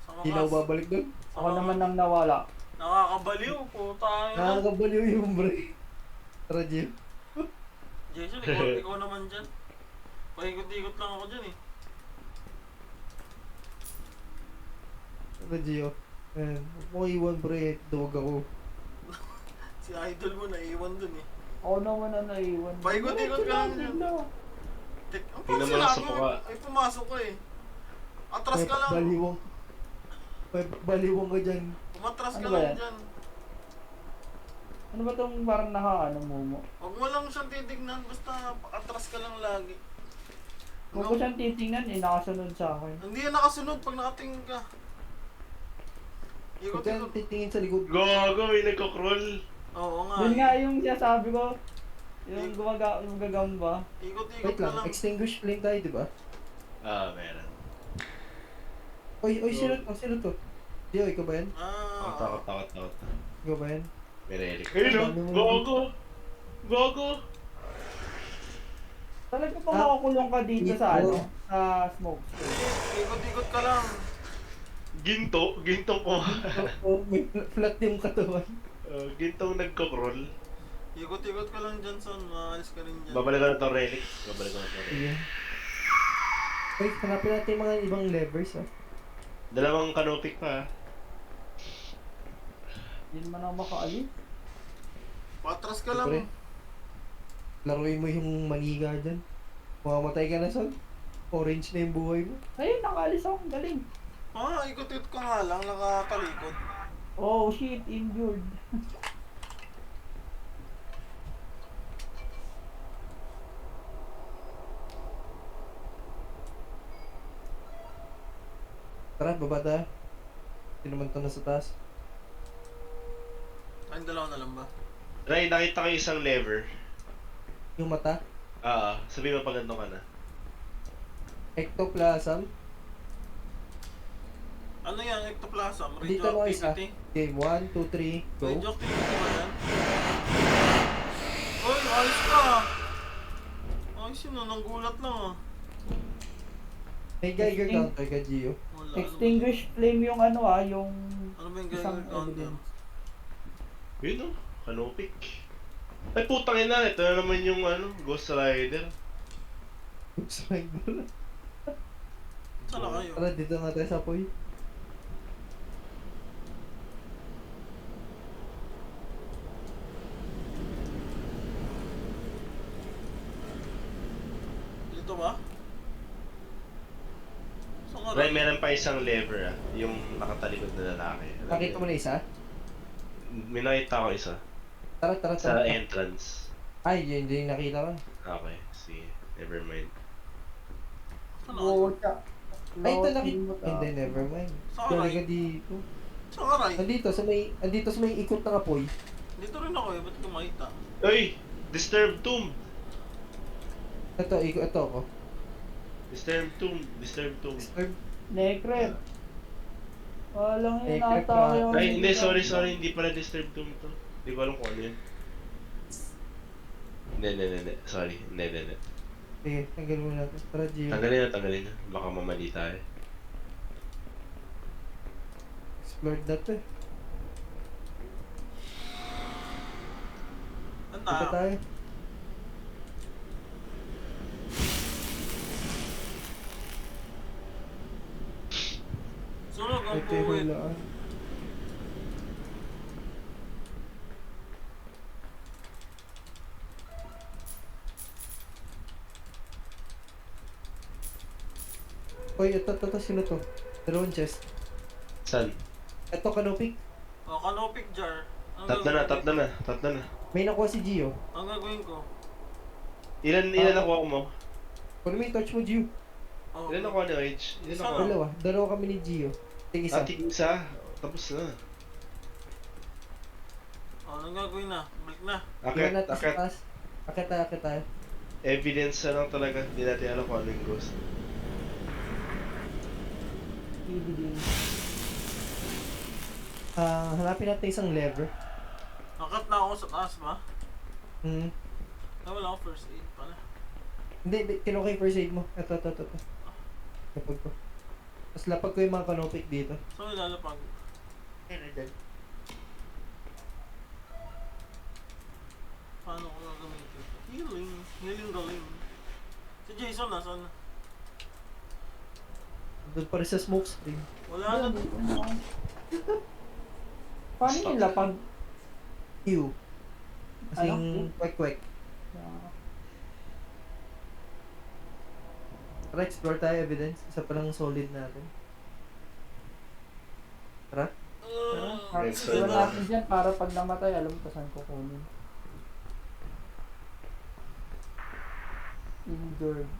Sa Hindi na ako wakas. babalik doon. Ako naman nang nawala. Nakakabaliw. Puta na. Nakakabaliw yung pre. Tara, Gio. Jason, ikaw naman dyan. Paikot-ikot lang ako dyan eh. Tara, Gio. Ayan. Huwag mo iwan, pre. Duwag ako. Si idol mo naiwan dun eh. Ako naman ang naiwan. Paikot-ikot ka lang dyan. Tignan. Ang Tingnan mo lang sa mukha. Ay, pumasok ka eh. Atras ka lang. Baliwang. May baliwang ka dyan. Umatras ka Ano ba lang yan? dyan. Ano ba tong parang naka-ano mo? Huwag mo lang siyang titignan. Basta atras ka lang lagi. Huwag ko siyang titingnan eh. Nakasunod sa akin. Hindi yan nakasunod pag nakatingin ka. Huwag ka Ikot-ikot. titingin sa likod. Go, may nagko-crawl. Oo nga. Yun eh. nga yung sinasabi ko. Yung gumagam ba? Ikot-ikot Wait ka lang. lang. Extinguish flame tayo, di ba? Meron. Oy, sino to? Sino to? Gio, ikaw ba yan? Ako, Ah. takot. Ikaw ba yan? May relic. Ayun Dami mo o! Gogo! Talaga pa Ah, makukulong ka dito dito. sa ano? Sa smoke. Ikot-ikot ka lang. Gintong ko. Oh, may flat yung katawan. Gintong nagko-crawl. Ikot-ikot ka lang dyan, son. Maalis ka rin dyan. Babalik ko na itong relic. Babalik ko na itong relic. Sige. Wait, hanapin natin yung mga ibang levers, ah. Dalawang kanopik pa. Hindi naman ako makaalis. Patras ka Pre. lang. Laruin mo yung maniga dyan. Mamamatay ka na, son. Orange na yung buhay mo. Ayun, nakaalis ako. Ang galing. Ah, ikot-ikot ka nga lang. Nakatalikod. Oh shit, injured. Tara, baba tayo. Sino man to nasa taas? Ay, dalawa na lang ba? Ray, nakita ko yung isang lever. Yung mata? Sabi mo pag ka na. Ectoplasm? Ano yan? Ectoplasm? Dito mo isa. Radioactivity? Game 1, 2, 3, go. Radioactivity ba yan? Uy, ayos ka! Ayos yun, nanggulat lang ah. May Geiger counter ka, Gio. Wala, Extinguish flame yung ano yung Ano ba yung isang Geiger counter? evidence. Yun o, kanopik. Ay putang ina, ito na naman yung Ghost Rider. Oops, Rider. Saan na kayo? Tara, dito nga tayo sa apoy. Dito ba? Saan ka Ray, meron pa isang lever yung nakatalikod na lalaki. Nakita mo na isa? May nakita ko isa. Tara, tara, Sa tara. entrance. Ay, yun yung nakita ko. Okay, sige. Never mind. Saan na kayo? Ay, ito nakita. Hindi, never mind. Saan Talaga kayo? dito. Saan ka, Ray? Andito sa may ikot ng apoy. Dito rin ako eh, ba't ko makita? Uy! Disturbed Tomb! Ito, ito ako. Disturbed Tomb! Disturbed Tomb! Disturb. Necret. Walang yun Necret ata pa. yung... Ay, hindi, sorry, hindi pala Disturbed Tomb to. Hindi ko alam kung ano yun. Hindi. Sorry, hindi. Sige, tanggal mo natin. Tara, Gio. Tanggalin na. Baka mamali tayo. Explore that eh. Ano Dito na? tayo. Sunog ang Ito yung puwit. hulaan. Oy, ito, sino to? Dalawang chest. Saan? Ito, kanopik. Oh, canopy jar. Ang Tatlo na. May nakuha si Gio. Ang gagawin ko? Ilan nakuha ko mo? Kung may touch mo, Gio. Oh, Ilan nakuha ni Rage? Ilan Isa nakuha? Dalawa kami ni Gio. Tig-isa. Isa. Tapos na. Anong gagawin na? Balik na. Iwan natin sa Akit. taas. Akit tayo. Evidence na lang talaga. Hindi natin alam kung ano yung ghost. Hanapin natin isang lever. Nakat na ako sa taas ba? Hmm. Ay, wala ako first aid pala. Hindi. Kinuha ko yung first aid mo. Ito. Lapag ko. Tapos lapag ko yung mga kanopik dito. So, ilalapag. Paano ko gagamitin ito? Healing galing. Si Jason nasaan na? Doon pa rin sa smoke screen. Wala na. Paano yung lapag? Q. Kasing Ano? kwek-kwek. Tara, explore tayo evidence. Isa pa lang solid natin. Tara. Iwan natin dyan para pag namatay, alam ko saan kukunin. Injured.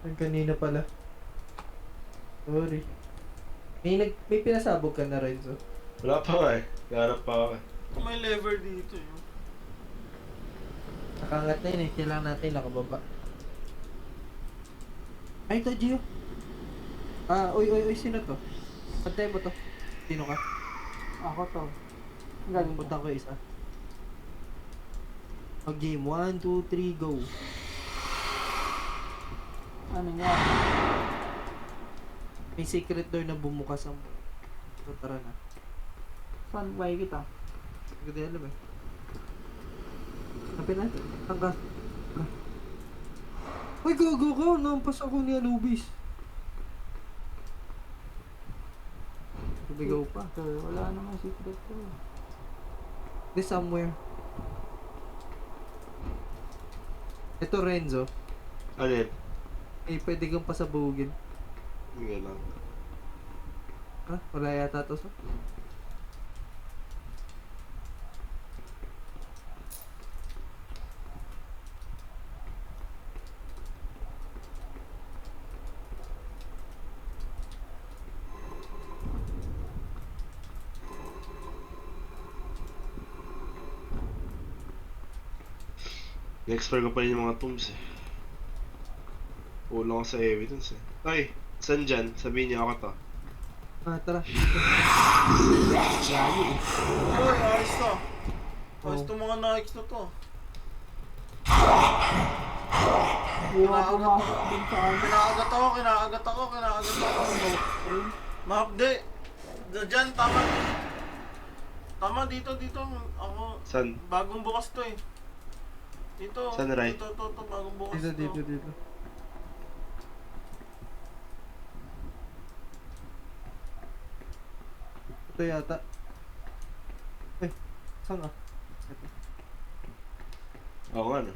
Yung kanina pala. Sorry. May pinasabog ka na, Renzo. Wala pa nga eh. Nahanap pa ako eh. May lever dito yun. Nakangat na yun eh. Kailangan natin nakababa. Ay, ito, Gio. Uy, sino to? Pantay mo to. Sino ka? Ako to. Galing Punta ko isa. Mag-game. 1, 2, 3, go. Ano nga? May secret door na bumukas ang... So, tara na. Saan ba kita? Hindi ko din alam eh. Hanapin natin. Saan ka? Tara. Uy, gago ka! Nampas ako ni Anubis. Sumigaw pa. Wala namang secret to. This somewhere. Ito, Renzo. Ano yun? Pwede kang pasabugin. Hindi lang. Ha? Wala yata to sa... Na-explore ko pa rin yung mga tombs eh. Kulang ko sa evidence eh. Ay! Saan dyan? Sabihin niyo ako to. Tara. Uy, ayos to. Ayos to mga Nikes na to. Hindi mo pumasok din sa akin. Kinakagat ako. Mahapde. Diyan, tama. Tama, dito. Ako, Saan? bagong bukas to eh. Dito. Saan, Ray? Dito, bagong bukas to. Dito. Ito yata. Saan ka? Ito. Oo nga no.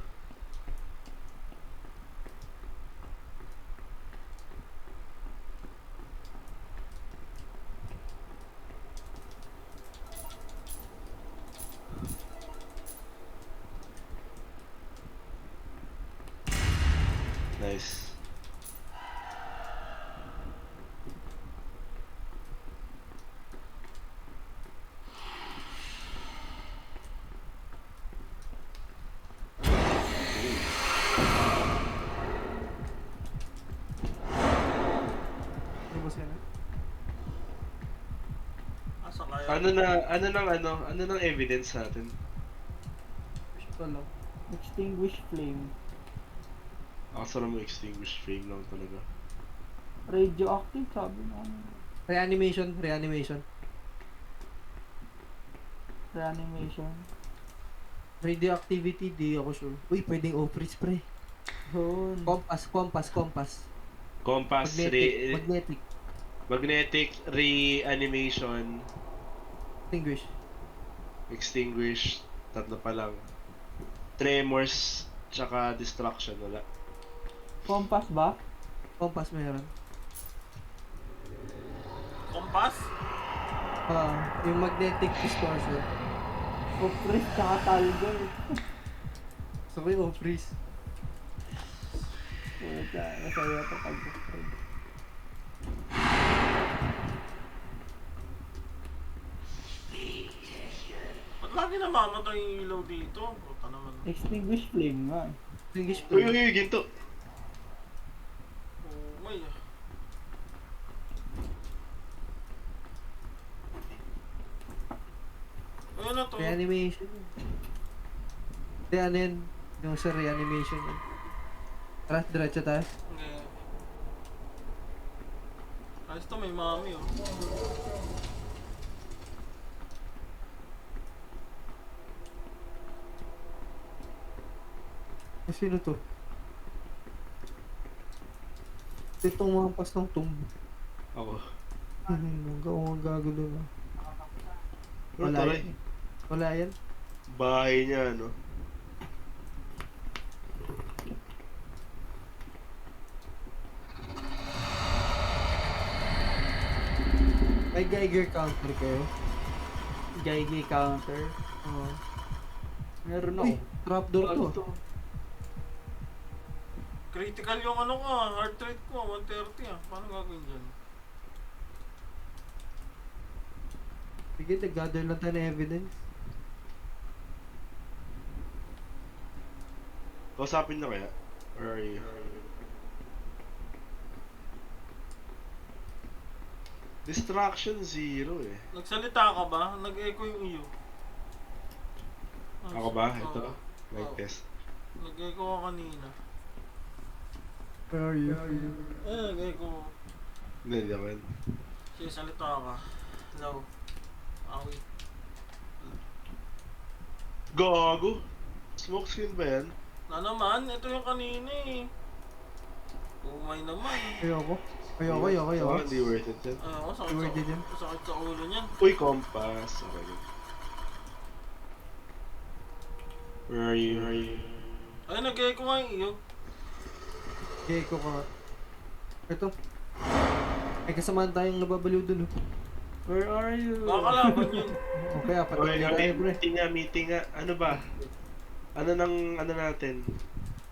Nice. Ano ba sila? Asa kaya? Ano nang evidence natin? Ito lang. Extinguish flame. Ako mo extinguish flame lang talaga. Radioactive, sabi na. Reanimation. Reanimation. Radioactivity, di ako sure. Uy, pwedeng O-freeze pre. Yun. Compass. Compass, Magnetic. magnetic reanimation, Extinguish. tatlo pa lang. Tremors, tsaka distraction, wala. Compass ba? Compass meron. Kompas? Yung magnetic distortion. Opris tsaka Talgor. So, yung Opris. Puta, masaya ito pag Opris. Ba't lagi namamatay yung ilaw dito? Puta naman. Extinguish flame nga. English Uy, uy, uy, ginto. Oh, may. Ayun na to. Reanimation. Hindi, ano yun? Yung sa reanimation yun. Tara, diretso tayo. Okay. Ayos to, may mami oh. Sino to? Itong mga pas ng tomb. Ako. Ang gagulo na. Ano Wala to, yan. Wala yan. Bahay niya, no? May Geiger counter kayo. Geiger counter. Oo. Meron ako. Uy, trapdoor to. Critical yung ano ko, heart rate ko, 130 ah. Paano gagawin dyan? Sige, nag-gather lang tayo ng evidence. Kausapin na kaya? Where are you? Distraction 0 eh. Nagsalita ka ba? Nag-echo yung iyo. Ah, Ako ba? oo. Ito? Mic Oo. test. Nag-echo ka kanina. Where are you? Nag-echo. Hindi naman. Sige, salita ka. Hello. Awi. Gago! Smoke screen ba yan? Na naman, ito yung kanina eh. Umay naman. Ayoko. Oh, hindi worth it yan. Ayoko, sakit Word din yan. sakit sa ulo niyan. Uy, compass. Okay. Where are you? Where are you? Ay, nag-echo nga yung iyo. Gecko ka. Ito. May kasamaan tayong nababaliw dun, oh. Where are you? Kakalaban yun. Okay, apat na Uy, tayo, pre. meeting nga. Ano ba? Ano natin?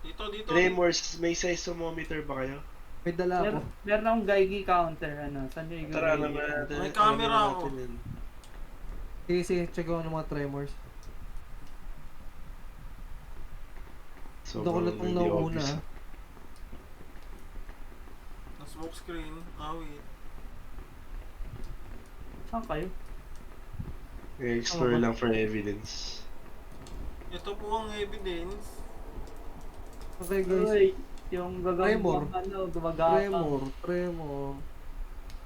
Dito. Tremors, may seismometer ba kayo? May dala ako. Meron akong Geiger counter. Ano? Saan yung Tara, alam na natin. May alam camera na ako. natin yan. Sige, check ako ng mga tremors. Ito ko na itong hindi nauuna, obvious. ah. Na smoke screen. Wait. Saan kayo? I-explore lang for evidence. Ito po ang evidence. Okay, guys. Uy, yung Tremor. gagawin ano, gumagapang. Tremor.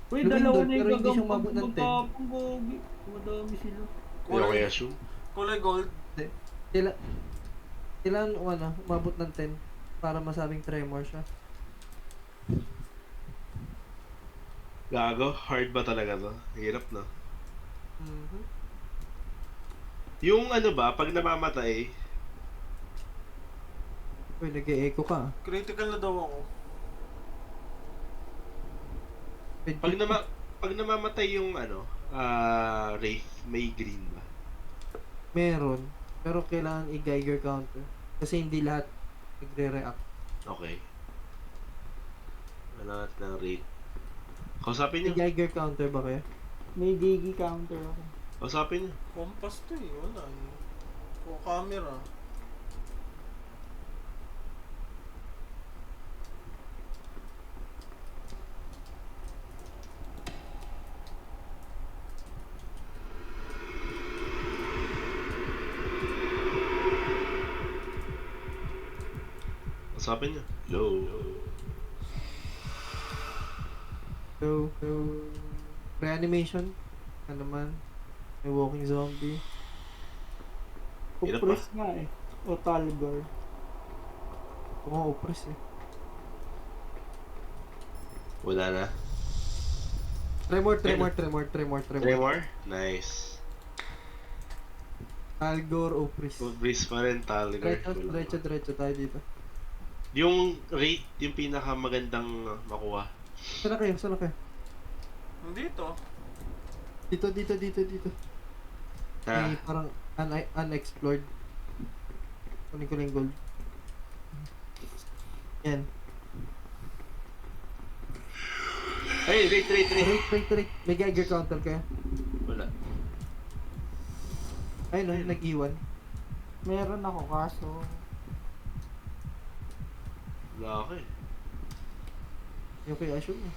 Uy, Lumindol, dalawa na pero yung hindi siya gagawin. umabot ng 10. Gumagapang, gogi. Madami sila. Ayoko i-assume. Kulay gold. Kailangan, umabot ng 10 para masabing tremor siya. Gago, hard ba talaga to? Hirap na. Mhm. Yung ano ba, pag namamatay, Uy, nag-e-echo ka, ah. Critical na daw ako. pag namamatay yung ano, Wraith, may green ba? Meron. Pero kailangan i-Geiger counter. Kasi hindi lahat nagre-react. Okay. Ano natin ng Wraith? Kausapin May niyo. Geiger counter ba kayo? May Geiger counter ako. Kausapin niyo. Compass to eh. Wala eh. O camera. Kausapin niyo. Hello. So, reanimation. Ano naman? May walking zombie. Hirap Opris nga eh. O Talgor. Oo, oppress eh. Wala na. Tremor. Tremor? Nice. Algor, oppress. Breeze pa rin, Talgar. Diretso tayo dito. Yung rate, yung pinakamagandang makuha. Saan na kayo? Dito. Dito. Ah, May parang unexplored. Kunin ko lang yung gold. Yan. ay, wait. Wait. May Geiger counter ka. Wala. Ayun no, nag-iwan. Meron ako kaso. Wala ako eh. Yung kay Ashun eh.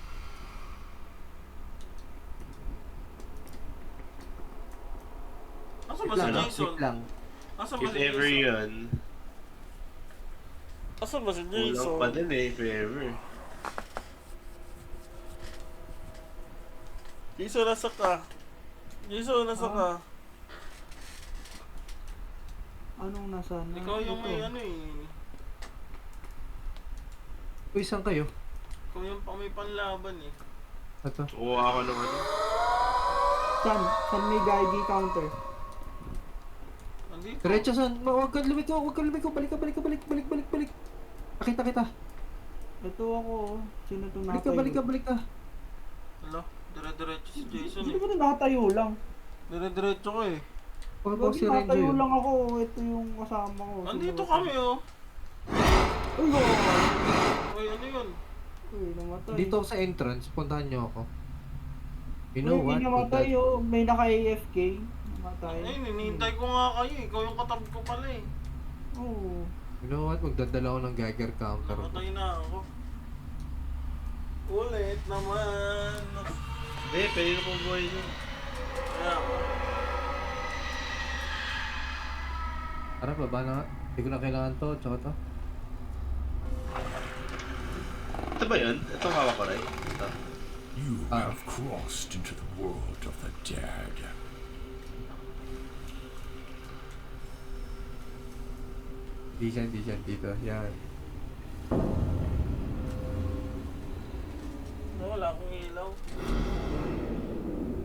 Asan ba Wait si lang, Jason? wait lang. Asan ba If si ever Jason? yun, Asan ba si kulang Jason? pa din eh, if ever. Jason, nasa ka? Jason, nasa ka? Anong nasa na? Ikaw yung may Ito. ano eh. Uy, saan kayo? Ikaw yung may panlaban eh. Ito. Kuha ako ng ano. Saan may Geiger counter? Andito. Diretso saan? Huwag kang lumiko. Balik. Nakita kita. Ito ako. Sino itong Balik natayo? ka. Hala, dire-diretso si Jason Hindi eh. ko na nakatayo lang. Dire-diretso ko eh. Huwag po Bakit si Renzo nakatayo yun. lang ako? Ito yung kasama ko. Andito kami oh. Uy, oh. Uy, ano yun? Uy, namatay. Dito ako sa entrance. Puntahan niyo ako. You know Uy, what? may namatay oh. May naka-AFK. Namatay. Ay, hinihintay ko nga kayo eh. Ikaw yung katabi ko pala eh. Oo. You know what? Magdadala ako ng Geiger counter. Namatay na ako. Ulit naman. Hindi, pwede na pong buhay nyo. Kaya ako. Tara, baba na nga. Hindi ko na kailangan to. Tsaka to. Ito ba yun? Ito hawak ko rin. Ito. You have crossed into the world of the dead. Di siya. Dito. Yan. No, wala akong ilaw. Ah,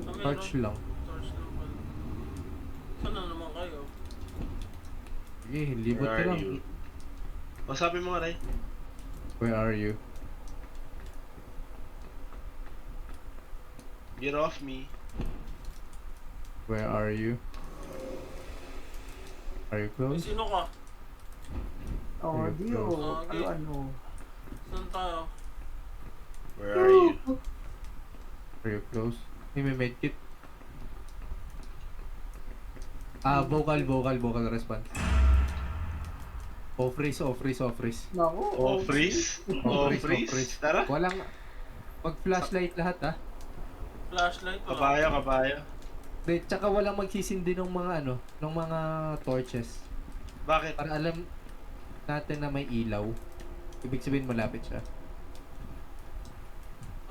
meron. Torch lang. Torch lang pala. Saan na naman kayo? Sige, libot Where ka are lang. you? O sabi mo nga rin. Where are you? Get off me. Where are you? Are you Ay, close? sino ka? Audio. Okay. Ano? Saan tayo? Where are you? Are you close? May medkit. Vocal response. Off freeze. Naku. Oh, freeze? Oh, freeze? Tara. Walang mag-flashlight lahat ah. Flashlight wala. Kabayo. Tsaka walang magsisindi ng mga ng mga torches. Bakit? Para alam natin na may ilaw. Ibig sabihin malapit siya.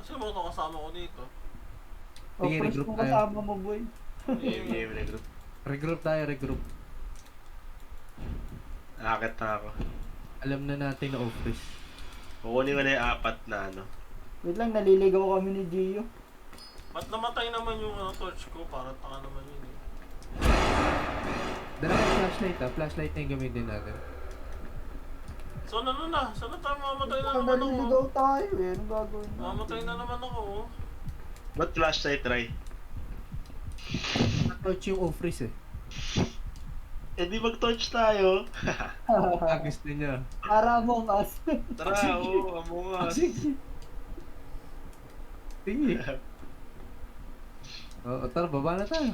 Kasi mo ito kasama ko dito. Sige, Opras regroup kung tayo. kasama mo, boy. Game na group. Regroup. Nakakit na ako. Alam na natin na off freeze. Kukunin ko na yung apat na ano. Wait lang, naliligaw kami ni Gio. Ba't namatay naman yung torch ko? Parang tanga naman yun eh. Dala ng flashlight ah. Flashlight na yung gamitin natin. So ano na? Saan na tayo? Mamatay na Kung naman naliligaw ako. tayo eh. Anong gagawin natin? Mamatay na naman ako oh. Ba't flashlight try? Torch yung off freeze eh. Eh di mag-torch tayo. Gusto niya. Para Among Us. Tara, oo, Among Us. Sige. Tara, baba na tayo.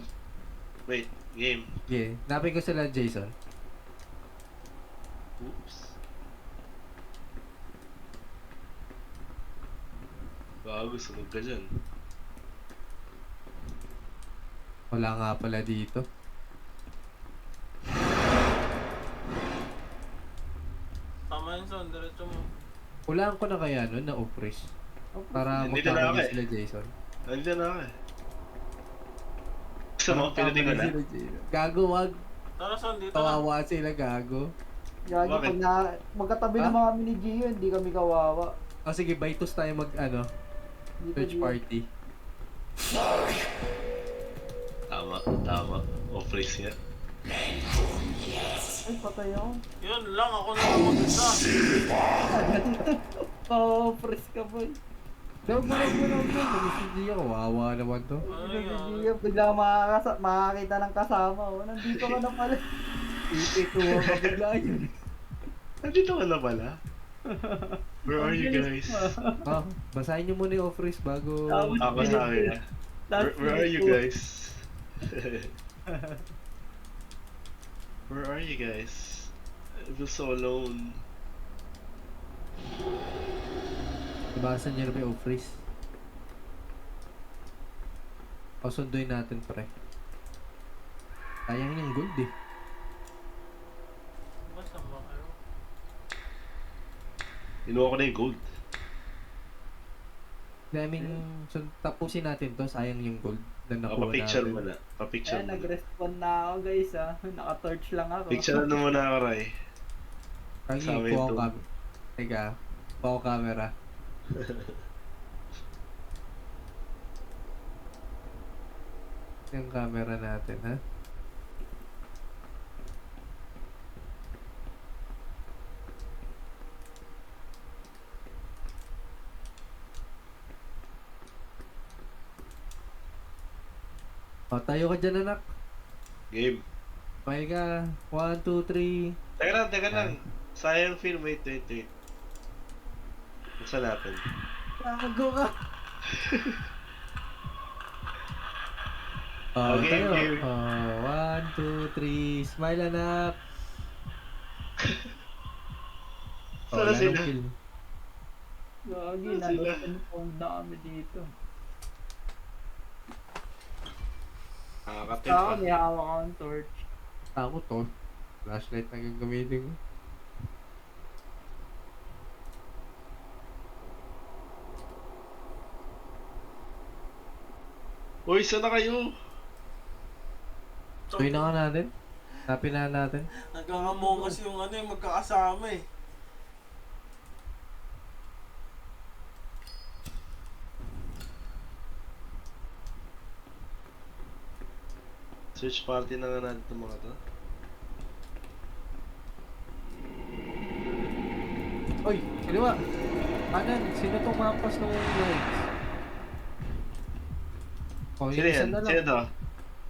Wait, game. Okay, napin ko sila Jason. Oops. Bago, sunog ka dyan. Wala nga pala dito. Tama yun son, diretso mo. Hulaan ko na kaya nun na off freeze. Para Hindi na ako magkakaroon eh. sila Jason. Nandiyan na ako eh. Gusto mo, pinutin ko na. Sila Jason. Gago, wag. Tara son, dito na. Kawawa sila, gago. Gagi, Bakit? pag na, magkatabi Ha? naman kami ni Gio, hindi kami kawawa. O sige, Vitus tayo mag, Dito, search Gio. party. Tama. Off-freeze nga. Ay, patay ako. Yun lang, ako na lang mag-isa. Oo, press ka boy. Huwag mo. Mag-SG ako. Wawa naman to. Hindi bigla makakita ng kasama. Oh. Nandito ka na pala. Ituwa ka bigla yun. Nandito ka na pala? Where are you guys? Basahin nyo muna yung offerings bago... Tapos- Ako sa akin. Where are you guys? Where are you guys? I feel so alone. Basahin nyo na yung offerings. Sunduin natin, pre. Sayang yung gold eh. Basta ba kayo? Inuha ko na yung gold. I mean, tapusin natin to. Sayang yung gold na nakuha Pa-picture natin. mo na. Pa-picture Ayan, mo na. nag-respond na ako guys ah. Naka-torch lang ako. Picture na muna ako, Ray. Ang Sa amin kuha ko to. camera. Teka, kuha ko camera. Yung camera natin, ha? O, tayo ka dyan, anak. Game. May ka. 1, 2, 3. Teka lang. Sayang film. Wait. Buksan natin. Gago ka. Okay, Tayo. game. 1, 2, 3. Smile, anak. Saan na wala sila? nang kill. Gagi, Saan sila? nag-confirm na kami dito. Nakakatin Ako, pa. may hawak akong torch. Ako to. Flashlight na gagamitin ko. Uy, saan na kayo? Tuloy na ka natin. Hanapin na natin. Nagkakamokas yung ano yung magkakasama eh. Search party na nga natin itong mga to. Oy, kaliwa. Kanan, sino tong mapas ng lights? Oh, Sino yung isa yan? na Sino lang. to?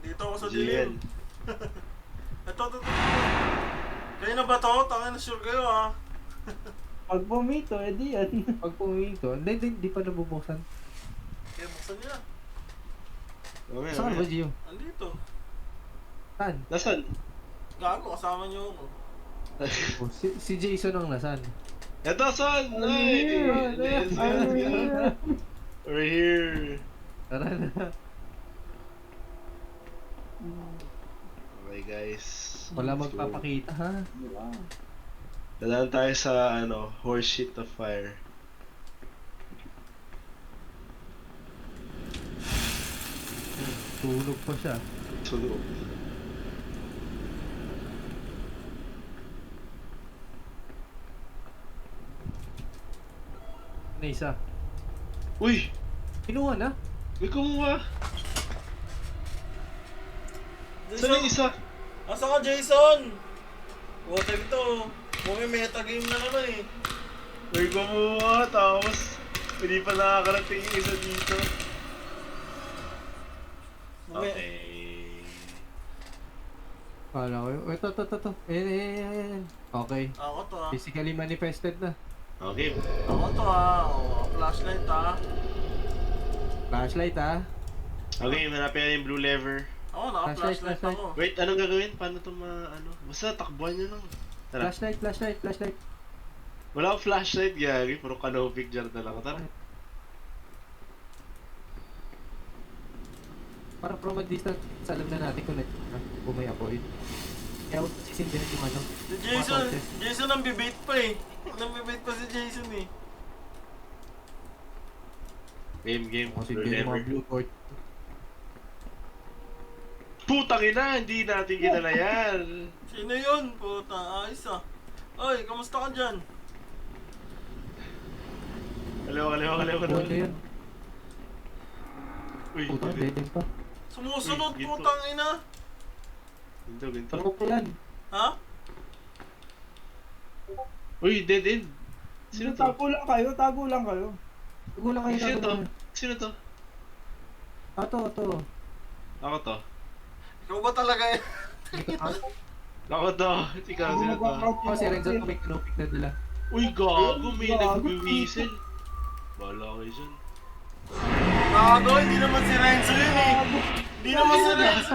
Dito ako sa Sino dilim. yan? Ito. Kayo na ba to? Tangin na sure kayo ah. Pag bumito, edi yan. Pag pumito, hindi pa nabubuksan. Kaya buksan niya. Mamaya, Saan ba, mamaya. Gio? Andito. Saan? Nasaan? Gago, kasama niyo ako. Oh, si Jason ang nasan. Eto, saan? We're here. Tara na. Okay, guys. Wala Let's go. magpapakita, ha? Dadaan tayo sa, horse shit of fire. Tulog pa siya. Sunog. Na isa. Uy! Kinuha na? May kumuha! Saan yung isa? Asa ka, Jason? Water to. Mukhang metagame na naman eh. May kumuha, tapos hindi pa nakakarating yung isa dito. Okay. Kala ko yun. Ito. Ayan. Okay. Ako to ah. Physically manifested na. Okay. Ako to ah. Oh, flashlight ah. Flashlight, ha? Okay, hanapin natin yung blue lever. Ako, naka-flashlight Flashlight. ako. Wait, anong gagawin? Paano ito Basta takbuhan nyo lang. Tara. Flashlight. Wala akong flashlight, gagi. Puro canopy jar na lang. Tara. Para from a distance, alam na natin kung may avoid. Kaya sisindihan yung ano. Si Jason ang bibait pa eh. Nambibait pa si Jason eh. Game. Kasi Blue yung lever. mga blue port. Putang ina! Hindi natin kilala yan! Sino yun? Puta, ayos ah. Oy, kamusta ka dyan? Kaliwa. Ano yun? Uy, Putang, dead end pa. Sumusunod, Uy, ginto. putang ina. Ginto. Ano pa yan? Ha? Uy, dead end! Sino to? Tago lang kayo. Gulang kayo Sino to? gagawin. Sino to? To. Ako to. Ikaw ba talaga eh? Ako to. Ikaw, sino to? Oh, si Renzo may kinupik na dala. Uy, gago. May Gago. nag-whistle. Bahala kayo dyan. Gago, hindi naman si Renzo yun eh. Hindi naman si Renzo.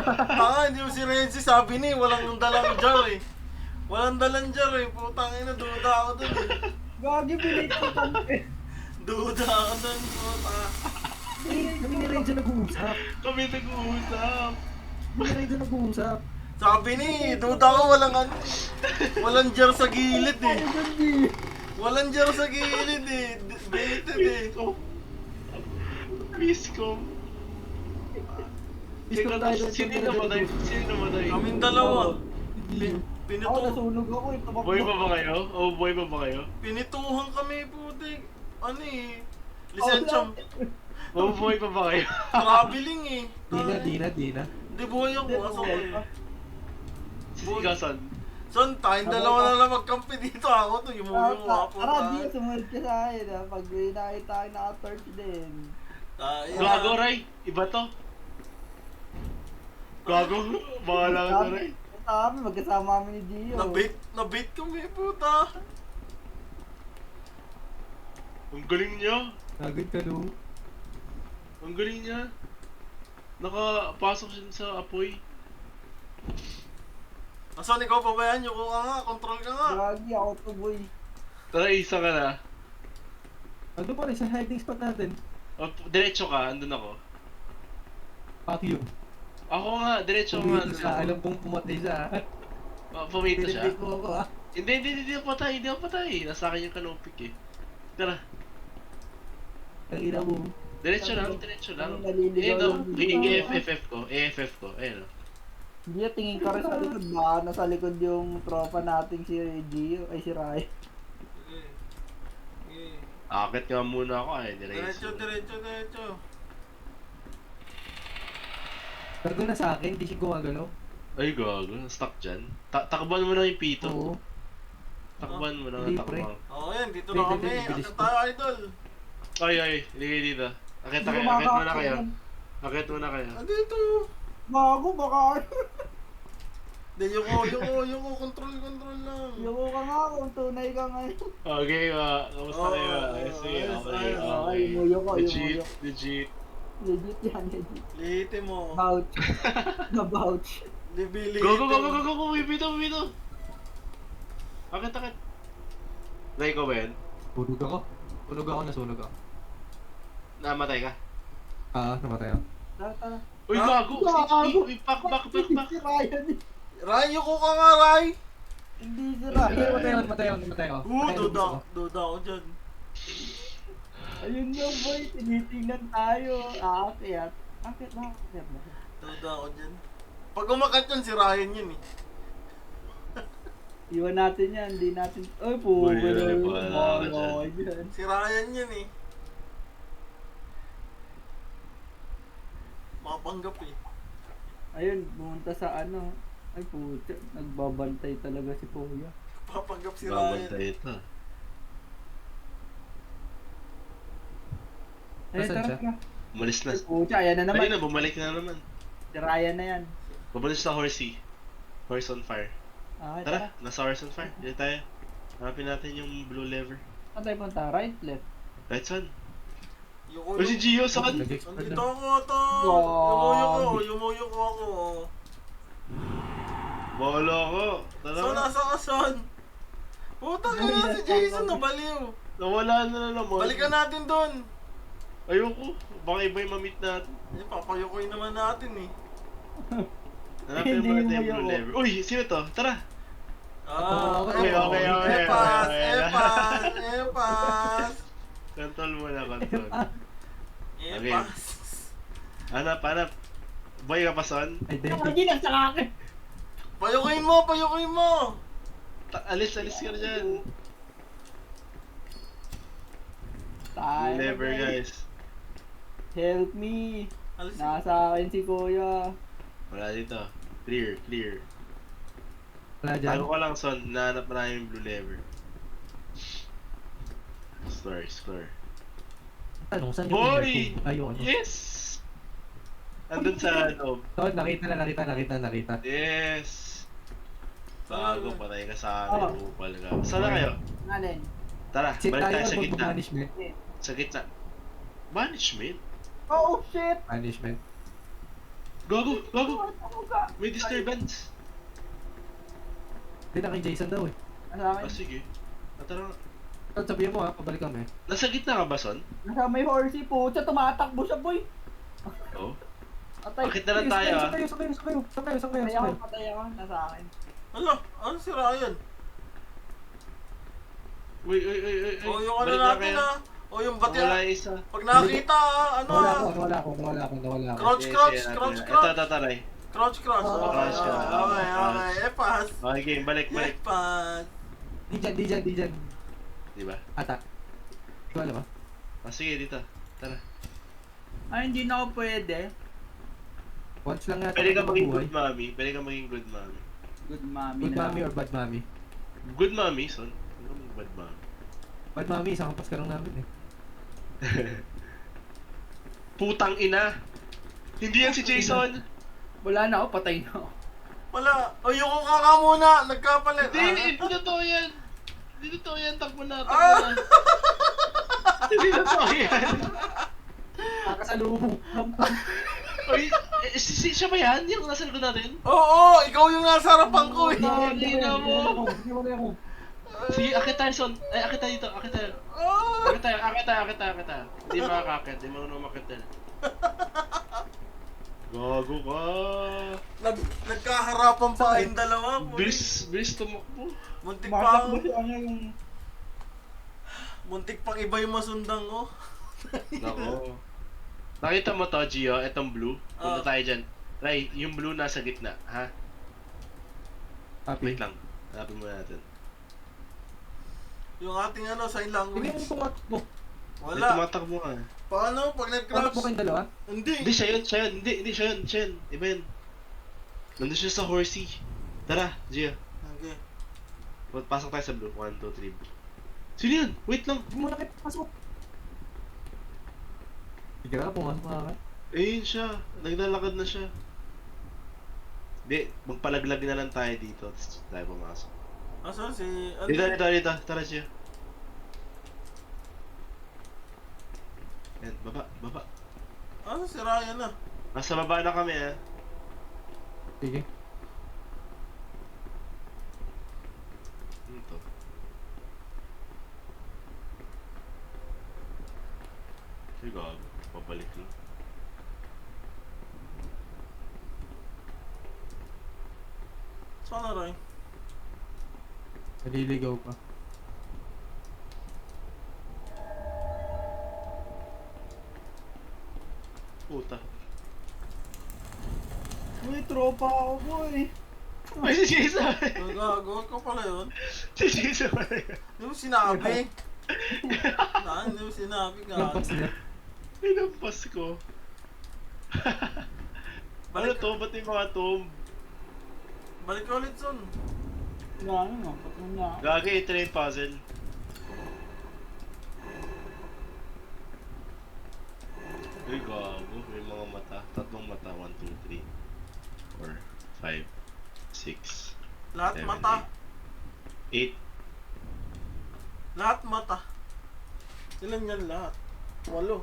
Hindi naman si Renzo. Sabi ni, walang dalang jar eh. Walang dalang jar eh. Putang ina, duda ako dun eh. Gagi, binate ko kami. Duda ako dun, puta. Kami ni Renzo nag-uusap. Kami nag-uusap. Kami ni Renzo nag-uusap. Sabi ni, duda ko walang jar sa gilid eh. Walang jar sa gilid eh. Baited eh. Piscom. Teka lang, sino yung namatay? Sino yung namatay? Kaming dalawa. Ako Pinito, nasunog ako eh. Boy pa ba kayo? Oh, boy pa ba kayo? pinituhan kami putik. Ano eh. Lisensya. Oh, boy pa ba kayo? Traveling eh. Dina. Hindi buhay ako. Asa ko eh. Ikaw, son. Son, tayong dalawa na lang magkampi dito. Ako to, yung mga Tara, di, puta. sumunod ka sa akin ha. Pag may nakita tayo naka-torch din. Gago, Ray. Iba to. Gago. Bahala ka to, Ray. Basta kami, magkasama kami ni Gio. Nabait kami puta. Ang galing niya. Agad ka no. Ang galing niya. Nakapasok siya sa apoy. Asan ikaw pa ba yan? Yuko ka nga, control ka nga. Gagi, ako to boy. Tara, isa ka na. Ando pa rin sa hiding spot natin. O, diretso ka, andun ako. Fuck you. Ako nga, diretso ka nga. Pumito siya. Alam kong pumatay siya. Pumito siya. Tinipik mo ako ah. Hindi ako patay, hindi ako patay. Nasa akin yung kanopik eh. Tara, Ang ina mo. diretso lang, diretso lang. Ang naliligaw Eh, no, lang dito. AFF ko, ayun o. Gio, tingin ka rin sa likod. Baka nasa likod yung tropa nating si Gio. Ay, si Rai. Akit nga muna ako ay, Diretso. diretso. Cargo na sa akin, di siya gumagalaw. Ay, gago, stuck dyan. Takban mo na yung pito. Oo. Takban mo na, Hindi, takban. Oo yan, dito na kami. Bilis Asan to. tayo idol? Ay, ligay dito. Akit Hindi muna kayo. makakain. Akit muna kayo. Andito. Bago, baka Hindi, yung control lang. Yuko ka nga kung tunay ka ngayon. Okay, kamusta Oo, kayo? Ayos, sige, ayos, okay, ayos. okay. Ay, umuyo ko, Legit, umuyo. legit. Legit yan, legit. Lihiti mo. Vouch. Na-vouch. Libili. Go, pito. Akit. Ray ko ba yan? Sunog ako, nasunog ako. Namatay ka? Namatay ako. Tara. Uy, Ah, gago! gago. Uy, back. Si Ryan. Ray, yuko ka nga, Ray. Hindi si Matay Ryan. ako. Duda ako dyan. Ayun na boy, tinitingnan tayo. Aakyat. Aakyat na. Duda ako dyan. Pag umakat yun, si Ryan yun eh. Iwan natin yan, hindi natin... Ay po, Uy, wala ka dyan. dyan. Si Ryan yun eh. Mapanggap eh. Ayun, pumunta sa ano. Ay puta, nagbabantay talaga si Kuya. Mapanggap si Ryan. Babantay ito. Ay, Nasaan tara, siya? tara. Umalis na. Ay puta, ayan na naman. Ayun na, bumalik na naman. Si Ryan na yan. Bumalik sa horsey. Horse on fire. Ay, Tara, nasa horse on fire. Dito tayo. Hanapin natin yung blue lever. Saan tayo punta? Right, left? Right, son. Yuko, O si Gio, saan? Nag-explode Andito na. ako to. Grabe. Yumuyuko ako. Bahala ko. So, Tara. nasa ka, son? Putang ina si Jason, nabaliw. Nawala na naman. Balikan natin doon. Ayoko. Baka iba yung ma-meet natin. Eh, papayukoy naman natin eh. Hanapin Hindi mo natin mo yung blue yun. lever. Uy, sino to? Tara. Okay. Epas. Control mo na, control. Epas. Hanap. Boy ka pa, son? Identity. Hindi lang sa akin! Payukoy mo. Alis ka na dyan. Tayo Blue lever, guys. guys. Help me! Alis. Nasa akin si Kuya. Wala dito. Clear. Wala dyan. Tago ko lang, son. Nahanap na namin yung blue lever. Explore. Tanong, saan yung Boy! inner ko? Ay, yung ano. Yes! Andun sa loob. So, nakita. Yes! Bago, patay ka sa akin. Oh. Upal ka. Saan na kayo? Alin? Tara, Sit balik tayo, tayo sa gitna. management. Sa gitna. Banishment? Oh, shit! Management. Gago! Gago! Ano ka? May disturbance! Hindi na kay Jason daw eh. Nasa akin. Ah, sige. Tara. At sabihin mo ha, pabalik kami. Nasa gitna ka ba, Son? Nasa may horsey po. Siya tumatakbo siya, boy. Oo. Atay. Bakit na lang tayo, ah? Sakay. Patay ako. Nasa akin. Ano si Ryan? Uy. O yung ano Balik na natin kayo. O yung bati. Wala isa. Pag nakakita ano Nawala ako. Crouch. Ito, taray. Crouch. Crouch. Okay. Epas. Okay, game. Balik. Epas. Di dyan. Diba? Attack. Di ko alam ah. Ah, sige, dito. Tara. Ay, hindi na ako pwede. Once lang yata Pwede ka ako maging mabuhay. good mommy. Pwede ka maging good mommy. Good mommy Good na. mommy or bad mommy? Good mommy, Son. Hindi ka maging bad mommy. Bad mommy, isang kampas ka lang namin eh. Putang ina! Hindi yan si Jason! Wala na ako. Patay na ako. Wala. O yung kaka muna. Nagkapalit. Hindi totoo yan! Hindi totoo yan, takbo na. Ah! Hindi totoo yan! Kakasalubong. Oy, siya ba yan? Yung nasa likod natin? Oo, ikaw yung nasa harapan ko eh. Hindi na mo! Hindi mo na ako. Sige, akit tayo, Son. Ay, akit tayo dito, akit tayo. Ah! Akit tayo. Hindi makakakit, hindi marunong makit yan. Gago ka! Nagkaharapan pa kayong dalawa. Bilis tumakbo. Muntik Matakbo pa. siya yung... Muntik pang iba yung masundang ko. Nako. Nakita mo to, Gio? Etong blue? Punta Ah. tayo dyan. Ray, yung blue nasa gitna, ha? Happy. Wait lang. Hanapin muna natin. Yung ating ano, sign Hindi language. mo tumatakbo. Wala. Wala. Tumatakbo ka. Paano? Pag Tumatakbo nag-crouch? kayong dalawa? Hindi. Hindi, siya yun. Hindi, siya yun. Iba yun. Nandun siya sa horsey. Tara, Gio. Okay. Pasok tayo sa blue. 1, 2, 3. Sino yun? Wait lang. Hindi mo na kayo pasok. Sige na, pumasok na ka. Ayun siya. Naglalakad na siya. Hindi, magpalaglag na lang tayo dito. Tapos tayo pumasok. Asan si... Ano? Dito. Tara, Gio. Yan, baba. Asan si Ryan na? Nasa baba na kami, ha. Sige. Dito. Ay, gago. Pabalik lang. Saan na Ryan? Naliligaw pa. Puta. Uy, tropa ako, boy. Ay, si Jason! Gagawa ko pala yun. Si Jason pala yun. Hindi mo sinabi. Hindi mo sinabi ka. Lampas niya. Pinampas ko. Ano Balik, to? Ba't yung mga tomb? balik ka ulit son. Ano nga, patay na ako. Gagi, ito na yung puzzle. Ay, gago. May mga mata. Tatlong mata. 1, 2, 3, 4, 5, 6, Lahat 7, mata. 8. Lahat mata. Ilan yan lahat? 8. Wala.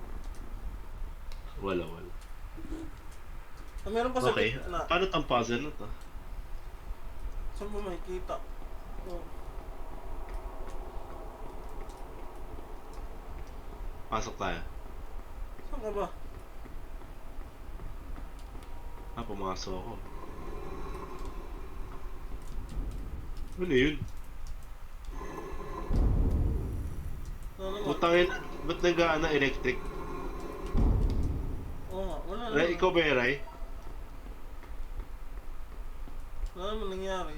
Ah, meron pa sa Okay. gitna. Paano tong puzzle na to? Saan mo makikita? Oh. Pasok tayo. Saan ka ba? Pumasok ako. Ano yun? Ano naman? Putangin, ba't nag-aana electric? Oo nga, wala naman. Ray, ikaw ba yung Ray? Wala naman nangyari.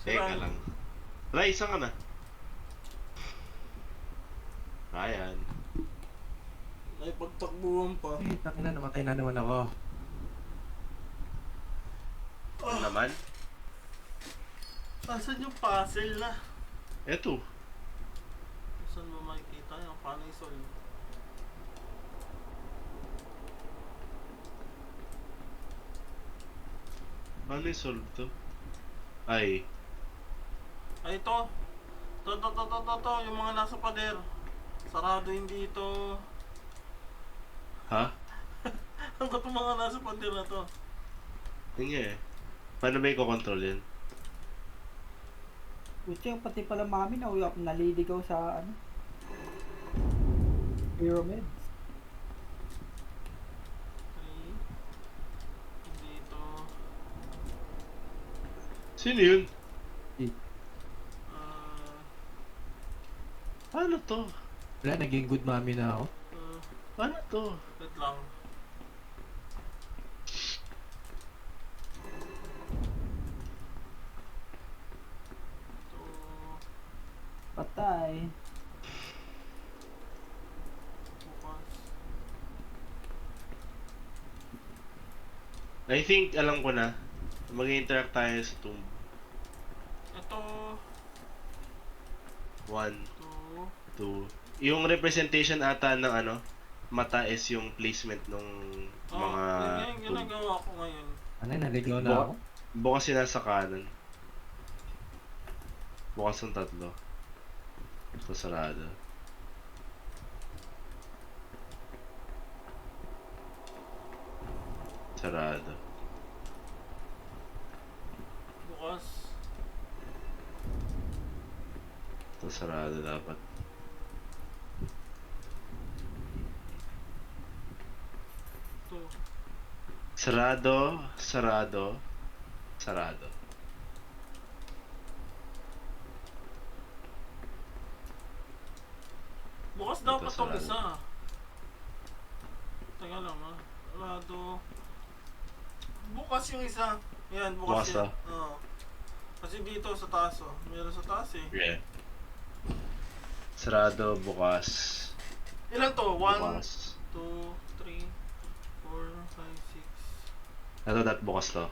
Teka lang. Ray, saan ka na? Ayan. Ay, pagtakbuhan pa. Eh, tangina, namatay na naman ako. Ano naman? Asan yung puzzle na? Eto. Paano i-solve? Paano i-solve to? Ay. Ay, ito. To. Yung mga nasa pader. Sarado hindi ito. Ha? Ano ba itong mga nasa pader na to? Yun nga eh. Paano ba i-control yan? Pucha, pati pala mami na uyap naliligaw sa ano. Pyramids. 3. Hindi ito. Sino yun? Ah, Paano to? Wala, naging good mommy na ako. Paano to? wait lang. Ito. Patay. Bukas. I think alam ko na. Mag-interact tayo sa tomb. Ito. 1, Ito. 2. Yung representation ata ng ano, mata is yung placement ng Oh, mga yun yung tomb. ginagawa ko ngayon. Ano, naligaw na ako? Bukas sila sa kanan. Bukas ang tatlo. Ito sarado. Sarado. Bukas. Ito sarado dapat. Ito. Sarado, sarado, sarado. Bukas Ito, dapat tong sarado. isa. Teka lang ha. Rado. Bukas yung isa. Yan, bukas, Bukas yan. Oo. Kasi dito sa taas oh. Meron sa taas eh. Yeah. Sarado, bukas. Ilan to? 1, 2, 3, 4, 5, Bukas. 6, Ito dat bukas to.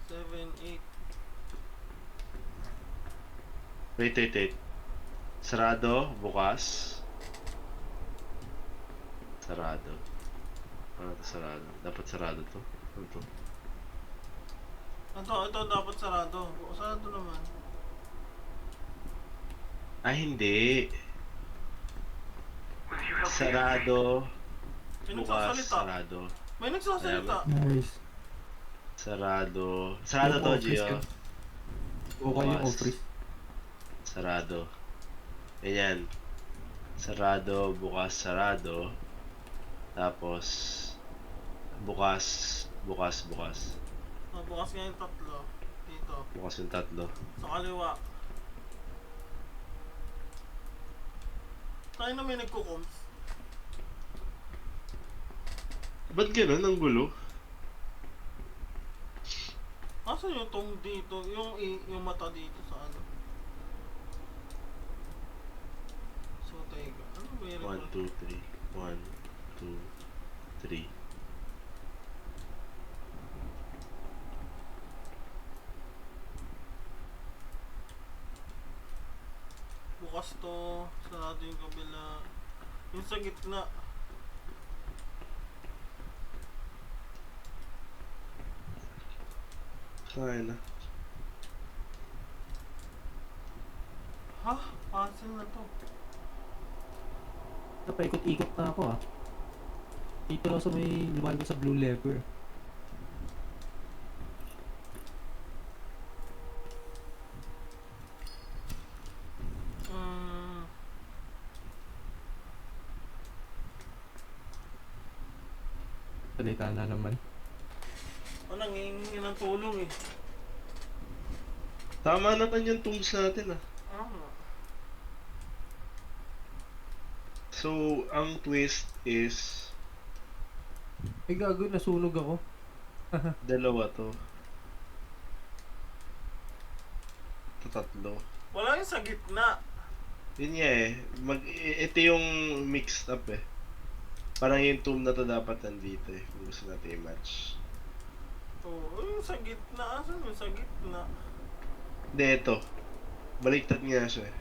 7, 8. Wait. Sarado, bukas. Sarado. Ano to sarado? Dapat sarado to. Ano to? Ito dapat sarado. Sarado naman. Ah, hindi. Sarado, May bukas, nagsasalita. sarado. May nagsasalita. Nice. Sarado. Sarado Yung to, office Gio. ka. Okay yung Bukas. office. Sarado. Ganyan. Sarado, bukas, sarado. Tapos, bukas. Oh, bukas nga yung tatlo. Dito. Bukas yung tatlo. Sa kaliwa. Tayo na may nagkukumps. Ba't ganun? Ang gulo? Asan yung tong dito? Yung mata dito sa ano? So, teka. Ano ba yung 1, 2, 3. 1, 2, 3. bukas to? Sarado yung kabila. Yung sa gitna. Kaya na. Ha? Puzzle na to. Napaikot-ikot na ako ah. Dito lang sa may lumalabas sa blue lever. Mm, Salita na naman. nangihingi ng tulong eh. Tama naman yung tombs natin ah. Ano? So, ang twist is Eh gago, nasunog ako. dalawa to. Ito tatlo. Wala yung sa gitna. Yun nga eh. Ito yung mixed up eh. Parang yung tomb na to dapat nandito eh. Kung gusto natin i-match. Oo, yung sa gitna. Asan yung sa gitna? Hindi, ito. Baliktad nga siya eh.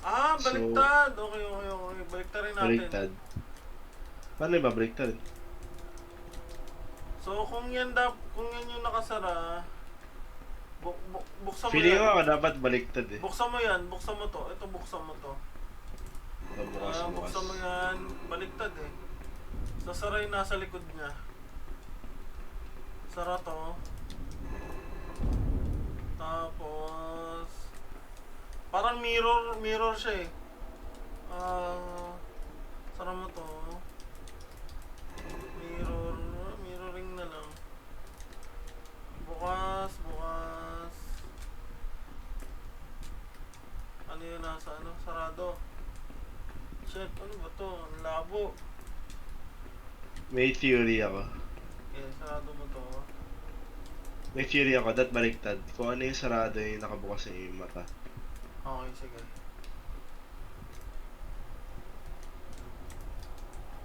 Ah, So, baliktad. Okay, okay, okay. Baliktarin natin. Baliktad. Paano yung babaliktad? So, kung yan yung nakasara, buksan mo Feeling ko yan. ako dapat baliktad eh. Buksan mo yan. Buksan mo to. Ito, buksan mo to. Bukas, bukas. Buksan mo yan. Baliktad eh. Sasara yung nasa likod niya. Sara to. Tapos, parang mirror siya eh. Sara mo to. Mirroring na lang. Bukas. Ano yun nasa sarado. Shit, ano ba to? Ang labo. May theory ako. Okay, sarado mo to. May theory ako, that baliktad. Kung ano yung sarado yung nakabukas yung mata. Okay, sige.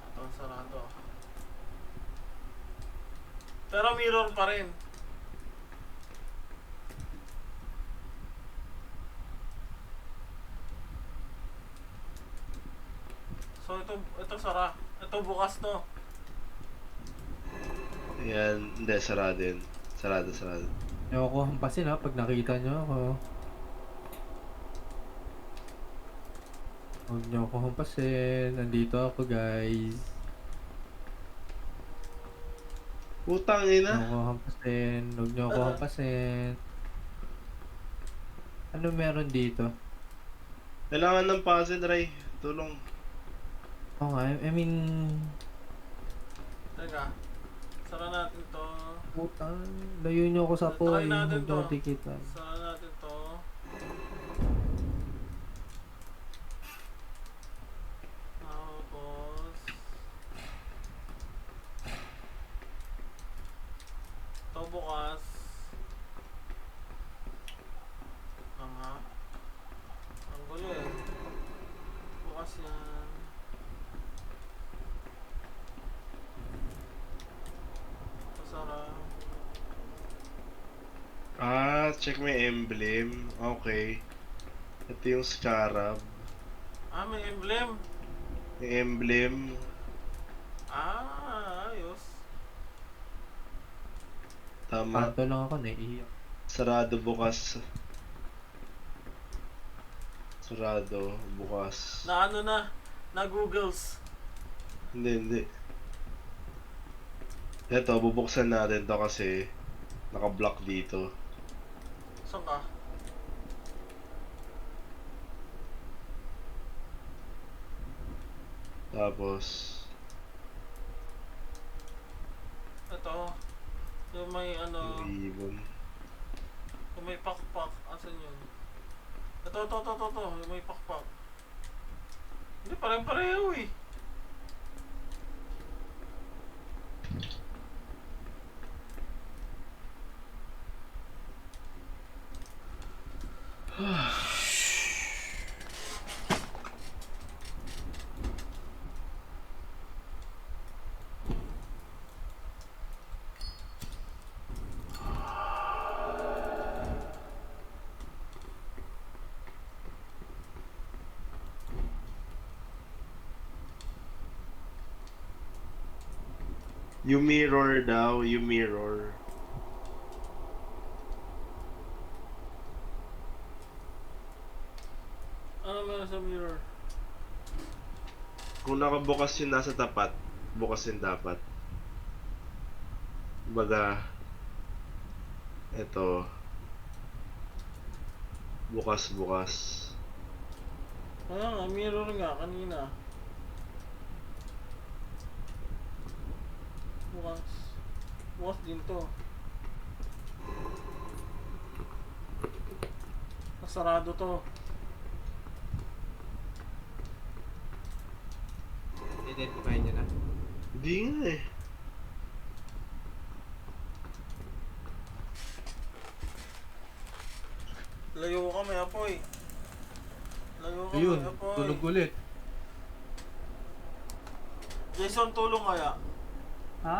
Ito ang sarado. Pero mirror pa rin. So ito sara. Ito bukas to. Yan, hindi, sarado yun. Sarado. Ayoko hampasin ha, pag nakita nyo ako. Huwag nyo ako hampasin. Nandito ako, guys. Putang Huwag ina. nyo ako hampasin. Huwag nyo ako hampasin. Ano meron dito? Kailangan ng puzzle, Ray. Tulong. Oo nga, I mean... Teka. Sara natin to. Putang, layo nyo ako sa Try poy. natin Huwag nyo to. ako tikitan. Sara natin to. Tapos ito bukas. Ang gulo eh. Bukas yan. Ito sara. Check mo yung emblem. Okay. Ito yung scarab. May emblem. Yung emblem. Ayos. Tama. Kanto lang ako, naiiyak. Sarado bukas. Sarado bukas. Na Googles. Hindi. Ito, bubuksan natin to kasi naka-block dito. Saan ka? Tapos, Ito. Yung may yung ribbon. yung may pakpak. Asan yun? Ito. Yung may pakpak. Hindi, parang-pareho eh. You mirror daw, you mirror. Ano meron sa mirror? Kung nakabukas yung nasa tapat, bukas yung dapat. Baga, ito, bukas. Kaya nga, mirror nga kanina. Bukas din to. Nasarado to. Identify nyo na. Hindi nga eh. Layo ka may apoy. Layo ka Ayun, may apoy. tulog ulit. Jason, tulong kaya? Ha?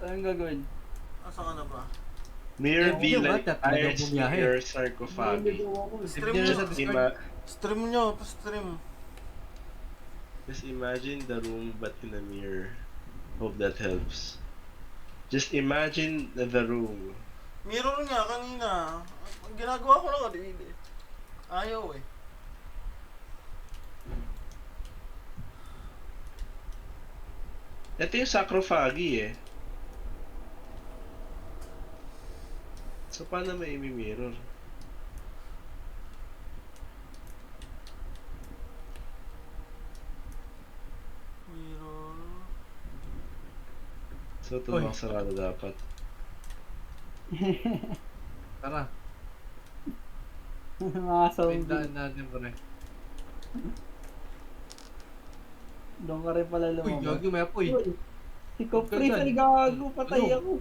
Anong gagawin? Asa ka na ba? Mirror Hindi be ba? like Talagang Iris bumiyahe. Mirror sarcophagi. Naliligaw ako. Stream Hindi nyo. na sa Just, Discord. Stream nyo, pa-stream. just imagine the room but in a mirror. Hope that helps. Just imagine the room. Mirror nga kanina. Ang ginagawa ko lang kanina. Ayaw eh. Ito yung sarcophagi eh. So paano may mirror? Mirror. So ito Uy. sarado dapat. Tara, Mga zombie. pindahan natin pre. Doon ka rin pala Uy, lumabas. gagi may apoy. Uy, si Kopri, Ganda. ay gago, patay Ano? ako.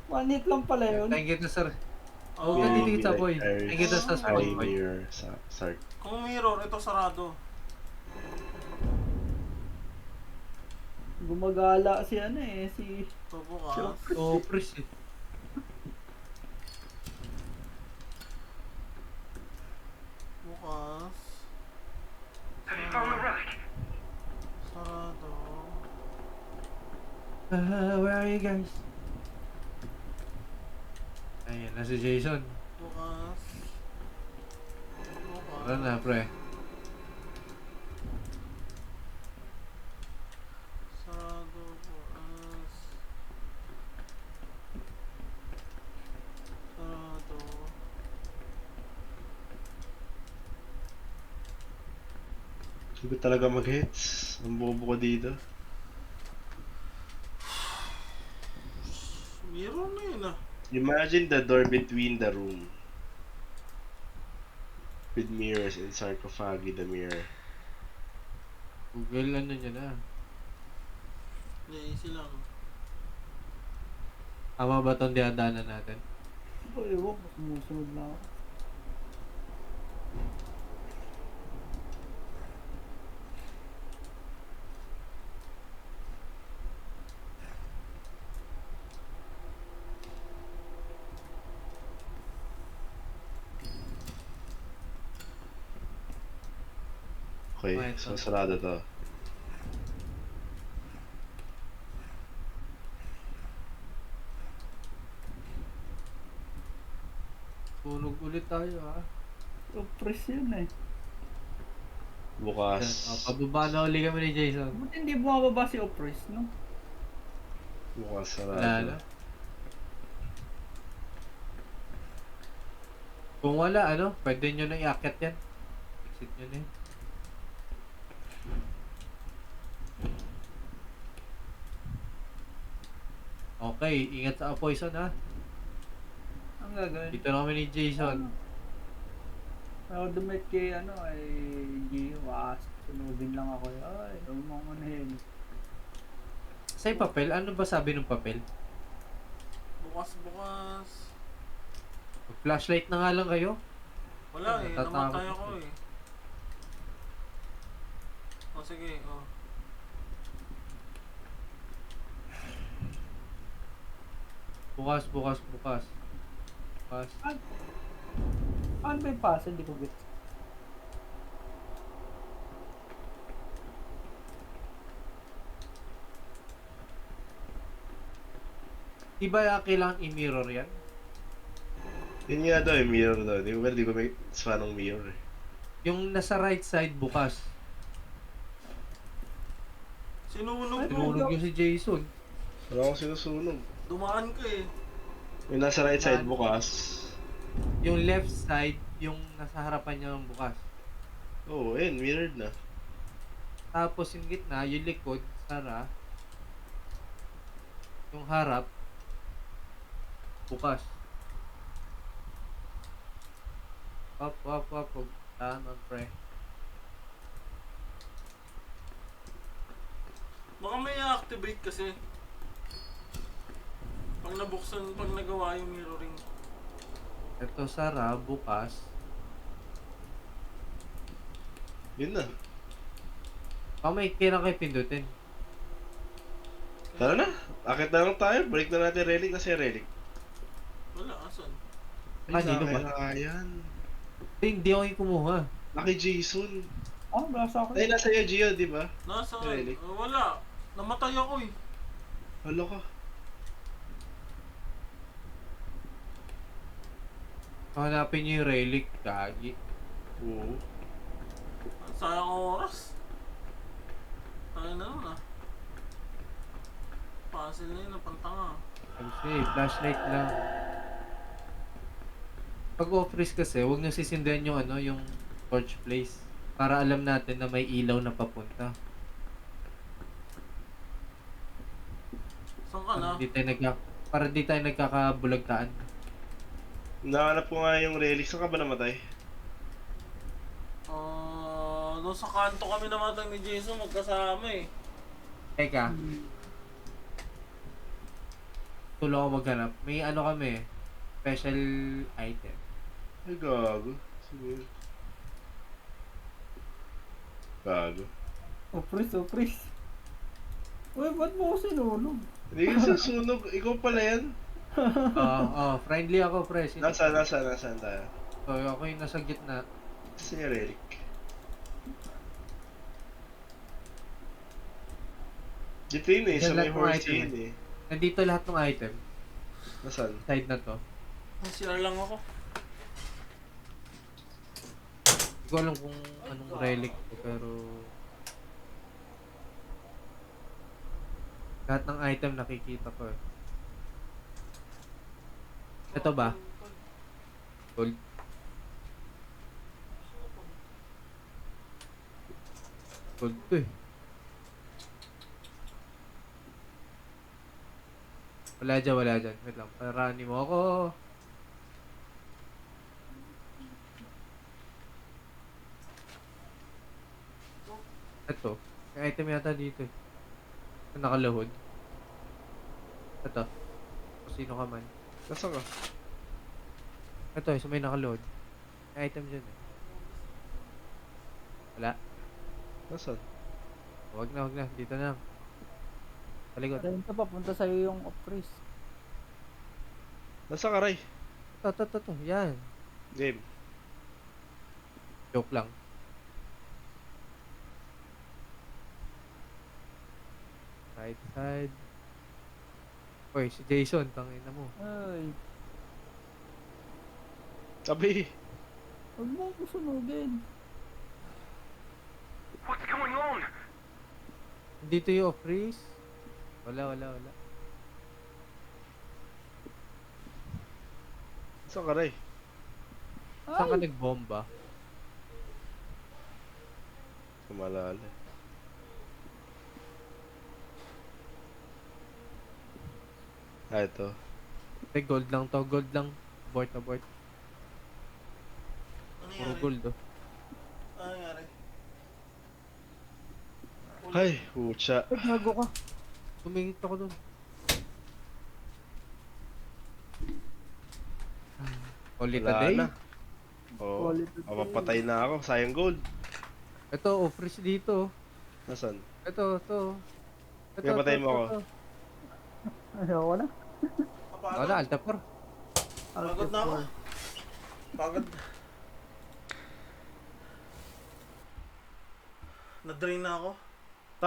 1 hit lang pala yun. Thank you to sir. Oo. Oh, Mirror titingin be sa like apoy. Iris Thank you to sa spawn eye point. mirror sarc. Kung mirror, ito sarado. Gumagala si ano eh, si... Ito bukas. Oh, pres eh. Bukas. Sarado. Where are you guys? Ayan, na si Jason. Bukas. Tara Bukas. na, pre. Sarado. Bukas. Sarado. Hindi ko talaga mag-hits. Ang bobo ko dito. Mirror na yun ah. Imagine the door between the room. With mirrors and sarcophagi the mirror. Google ano niya na. Hindi, easy lang. Tama ba itong diadanan natin? Uy, ewan ko, sumusunod na ako. Okay, Right, so so- sarado to. Tulog ulit tayo ha. Oppress yun eh. Bukas. Pababa na uli kami ni Jason. Ba't hindi bumababa si Oppress, no? Bukas Wala sarado. na. Kung wala, ano, pwede nyo na iakyat yan. Exit nyo na yun. Okay, ingat sa poison ha. Ang gagawin. Dito na kami ni Jason. Ako dumit kay ano ay G-Was. Sunugin lang ako. Ay, huwag mong unahin. Sa papel, ano ba sabi ng papel? Bukas, bukas. Flashlight na nga lang kayo. Wala eh, Natatakot namatay ako. ako eh. O sige, o. Bukas, bukas, bukas. Bukas. Ano ba yung puzzle? Hindi ko gets. Di ba kailangan i-mirror yan? Yun nga daw eh, mirror daw. Di ko may fan ng mirror eh. Yung nasa right side bukas. Sinunog mo. Tinulog yung si Jason. Wala akong sinusunog. Dumaan ka eh. Yung nasa right side bukas. Yung left side, yung nasa harapan niya ng bukas. Oo, oh, ayun, mirrored na. Tapos yung gitna, yung likod, sara. Yung harap, bukas. Up. Tama, pre. Baka may activate kasi. Pag nabuksan, pag nagawa yung mirroring. Ito, sara, bukas. Yun na. May kailangan kayo pindutin. Tara na. Akit na lang tayo. Break na natin relic kasi relic. Wala, asan? Ay, Kanino sa akin ba? na yan. Hindi ako yung kumuha. Laki Jason. Ah, wala sa Ay, akin. nasa iyo, Gio, di ba? Nasa, Relic. wala. Namatay ako eh. Hala ka. Hanapin niyo yung relic, gagi. Oo. Sayang ang oras. Tayo na nun ah. Puzzle na yun, napantanga. Kasi, flashlight lang. Pag off-risk kasi, huwag nyo sisindihan yung ano, yung torch place. Para alam natin na may ilaw na papunta. Saan ka na? Para di tayo nagkakabulagtaan. Nahanap ko nga yung relic. Saan ka ba namatay? Doon sa kanto kami namatay ni Jason, magkasama eh. Teka, tulong ako maghanap. May ano kami, special item. Ay, gago. Siguro. Gago. Surprise. Uy, ba't mo ako sinulog? Hindi ka susunog. Ikaw pala yan. Friendly ako, pre. Nasaan tayo? So, ako yung nasa gitna. Saan yung relic? Dito yun eh, Diyan sa may lahat ng horse item yun eh. Nandito lahat ng item. Nasaan? Side na to. CR lang ako. Hindi ko alam kung anong relic to, pero... Lahat ng item nakikita ko eh. Ito ba? Gold. Gold to eh. Wala dyan. Wait lang, parani mo ako. Ito. May item yata dito eh. Ito nakalahod. Ito. Kung sino ka man. Nasaan ka? Ito eh, so may nakalahod. May item dyan eh. Wala. Nasaan? Wag na. Dito na lang. Palikod. Ayun ka, papunta sa'yo yung off-risk. Nasaan ka, Ray? Ito. Yan. Game. Joke lang. Right side. Oy, si Jason, tangina mo. Ay, Sabi. huwag mo ako sunugin. Dito yung off-freeze. Wala. Nasaan ka, Ray? Saan ka nagbomba? Kumalala. Ito. Gold lang to. Abort. Ano Puro nangyari? gold oh. Ano nangyari? Ay, pucha. Ay, gago ka. Tumingit ako dun. Call it a Wala day. na. Oo. Call it a day. Mapapatay na ako. Sayang gold. Ito, off-freeze dito. Nasaan? Ito. Kaya patayin mo ako. Ayoko na. Wala, alta por. Pagod na ako. Pagod. Na-drain na ako.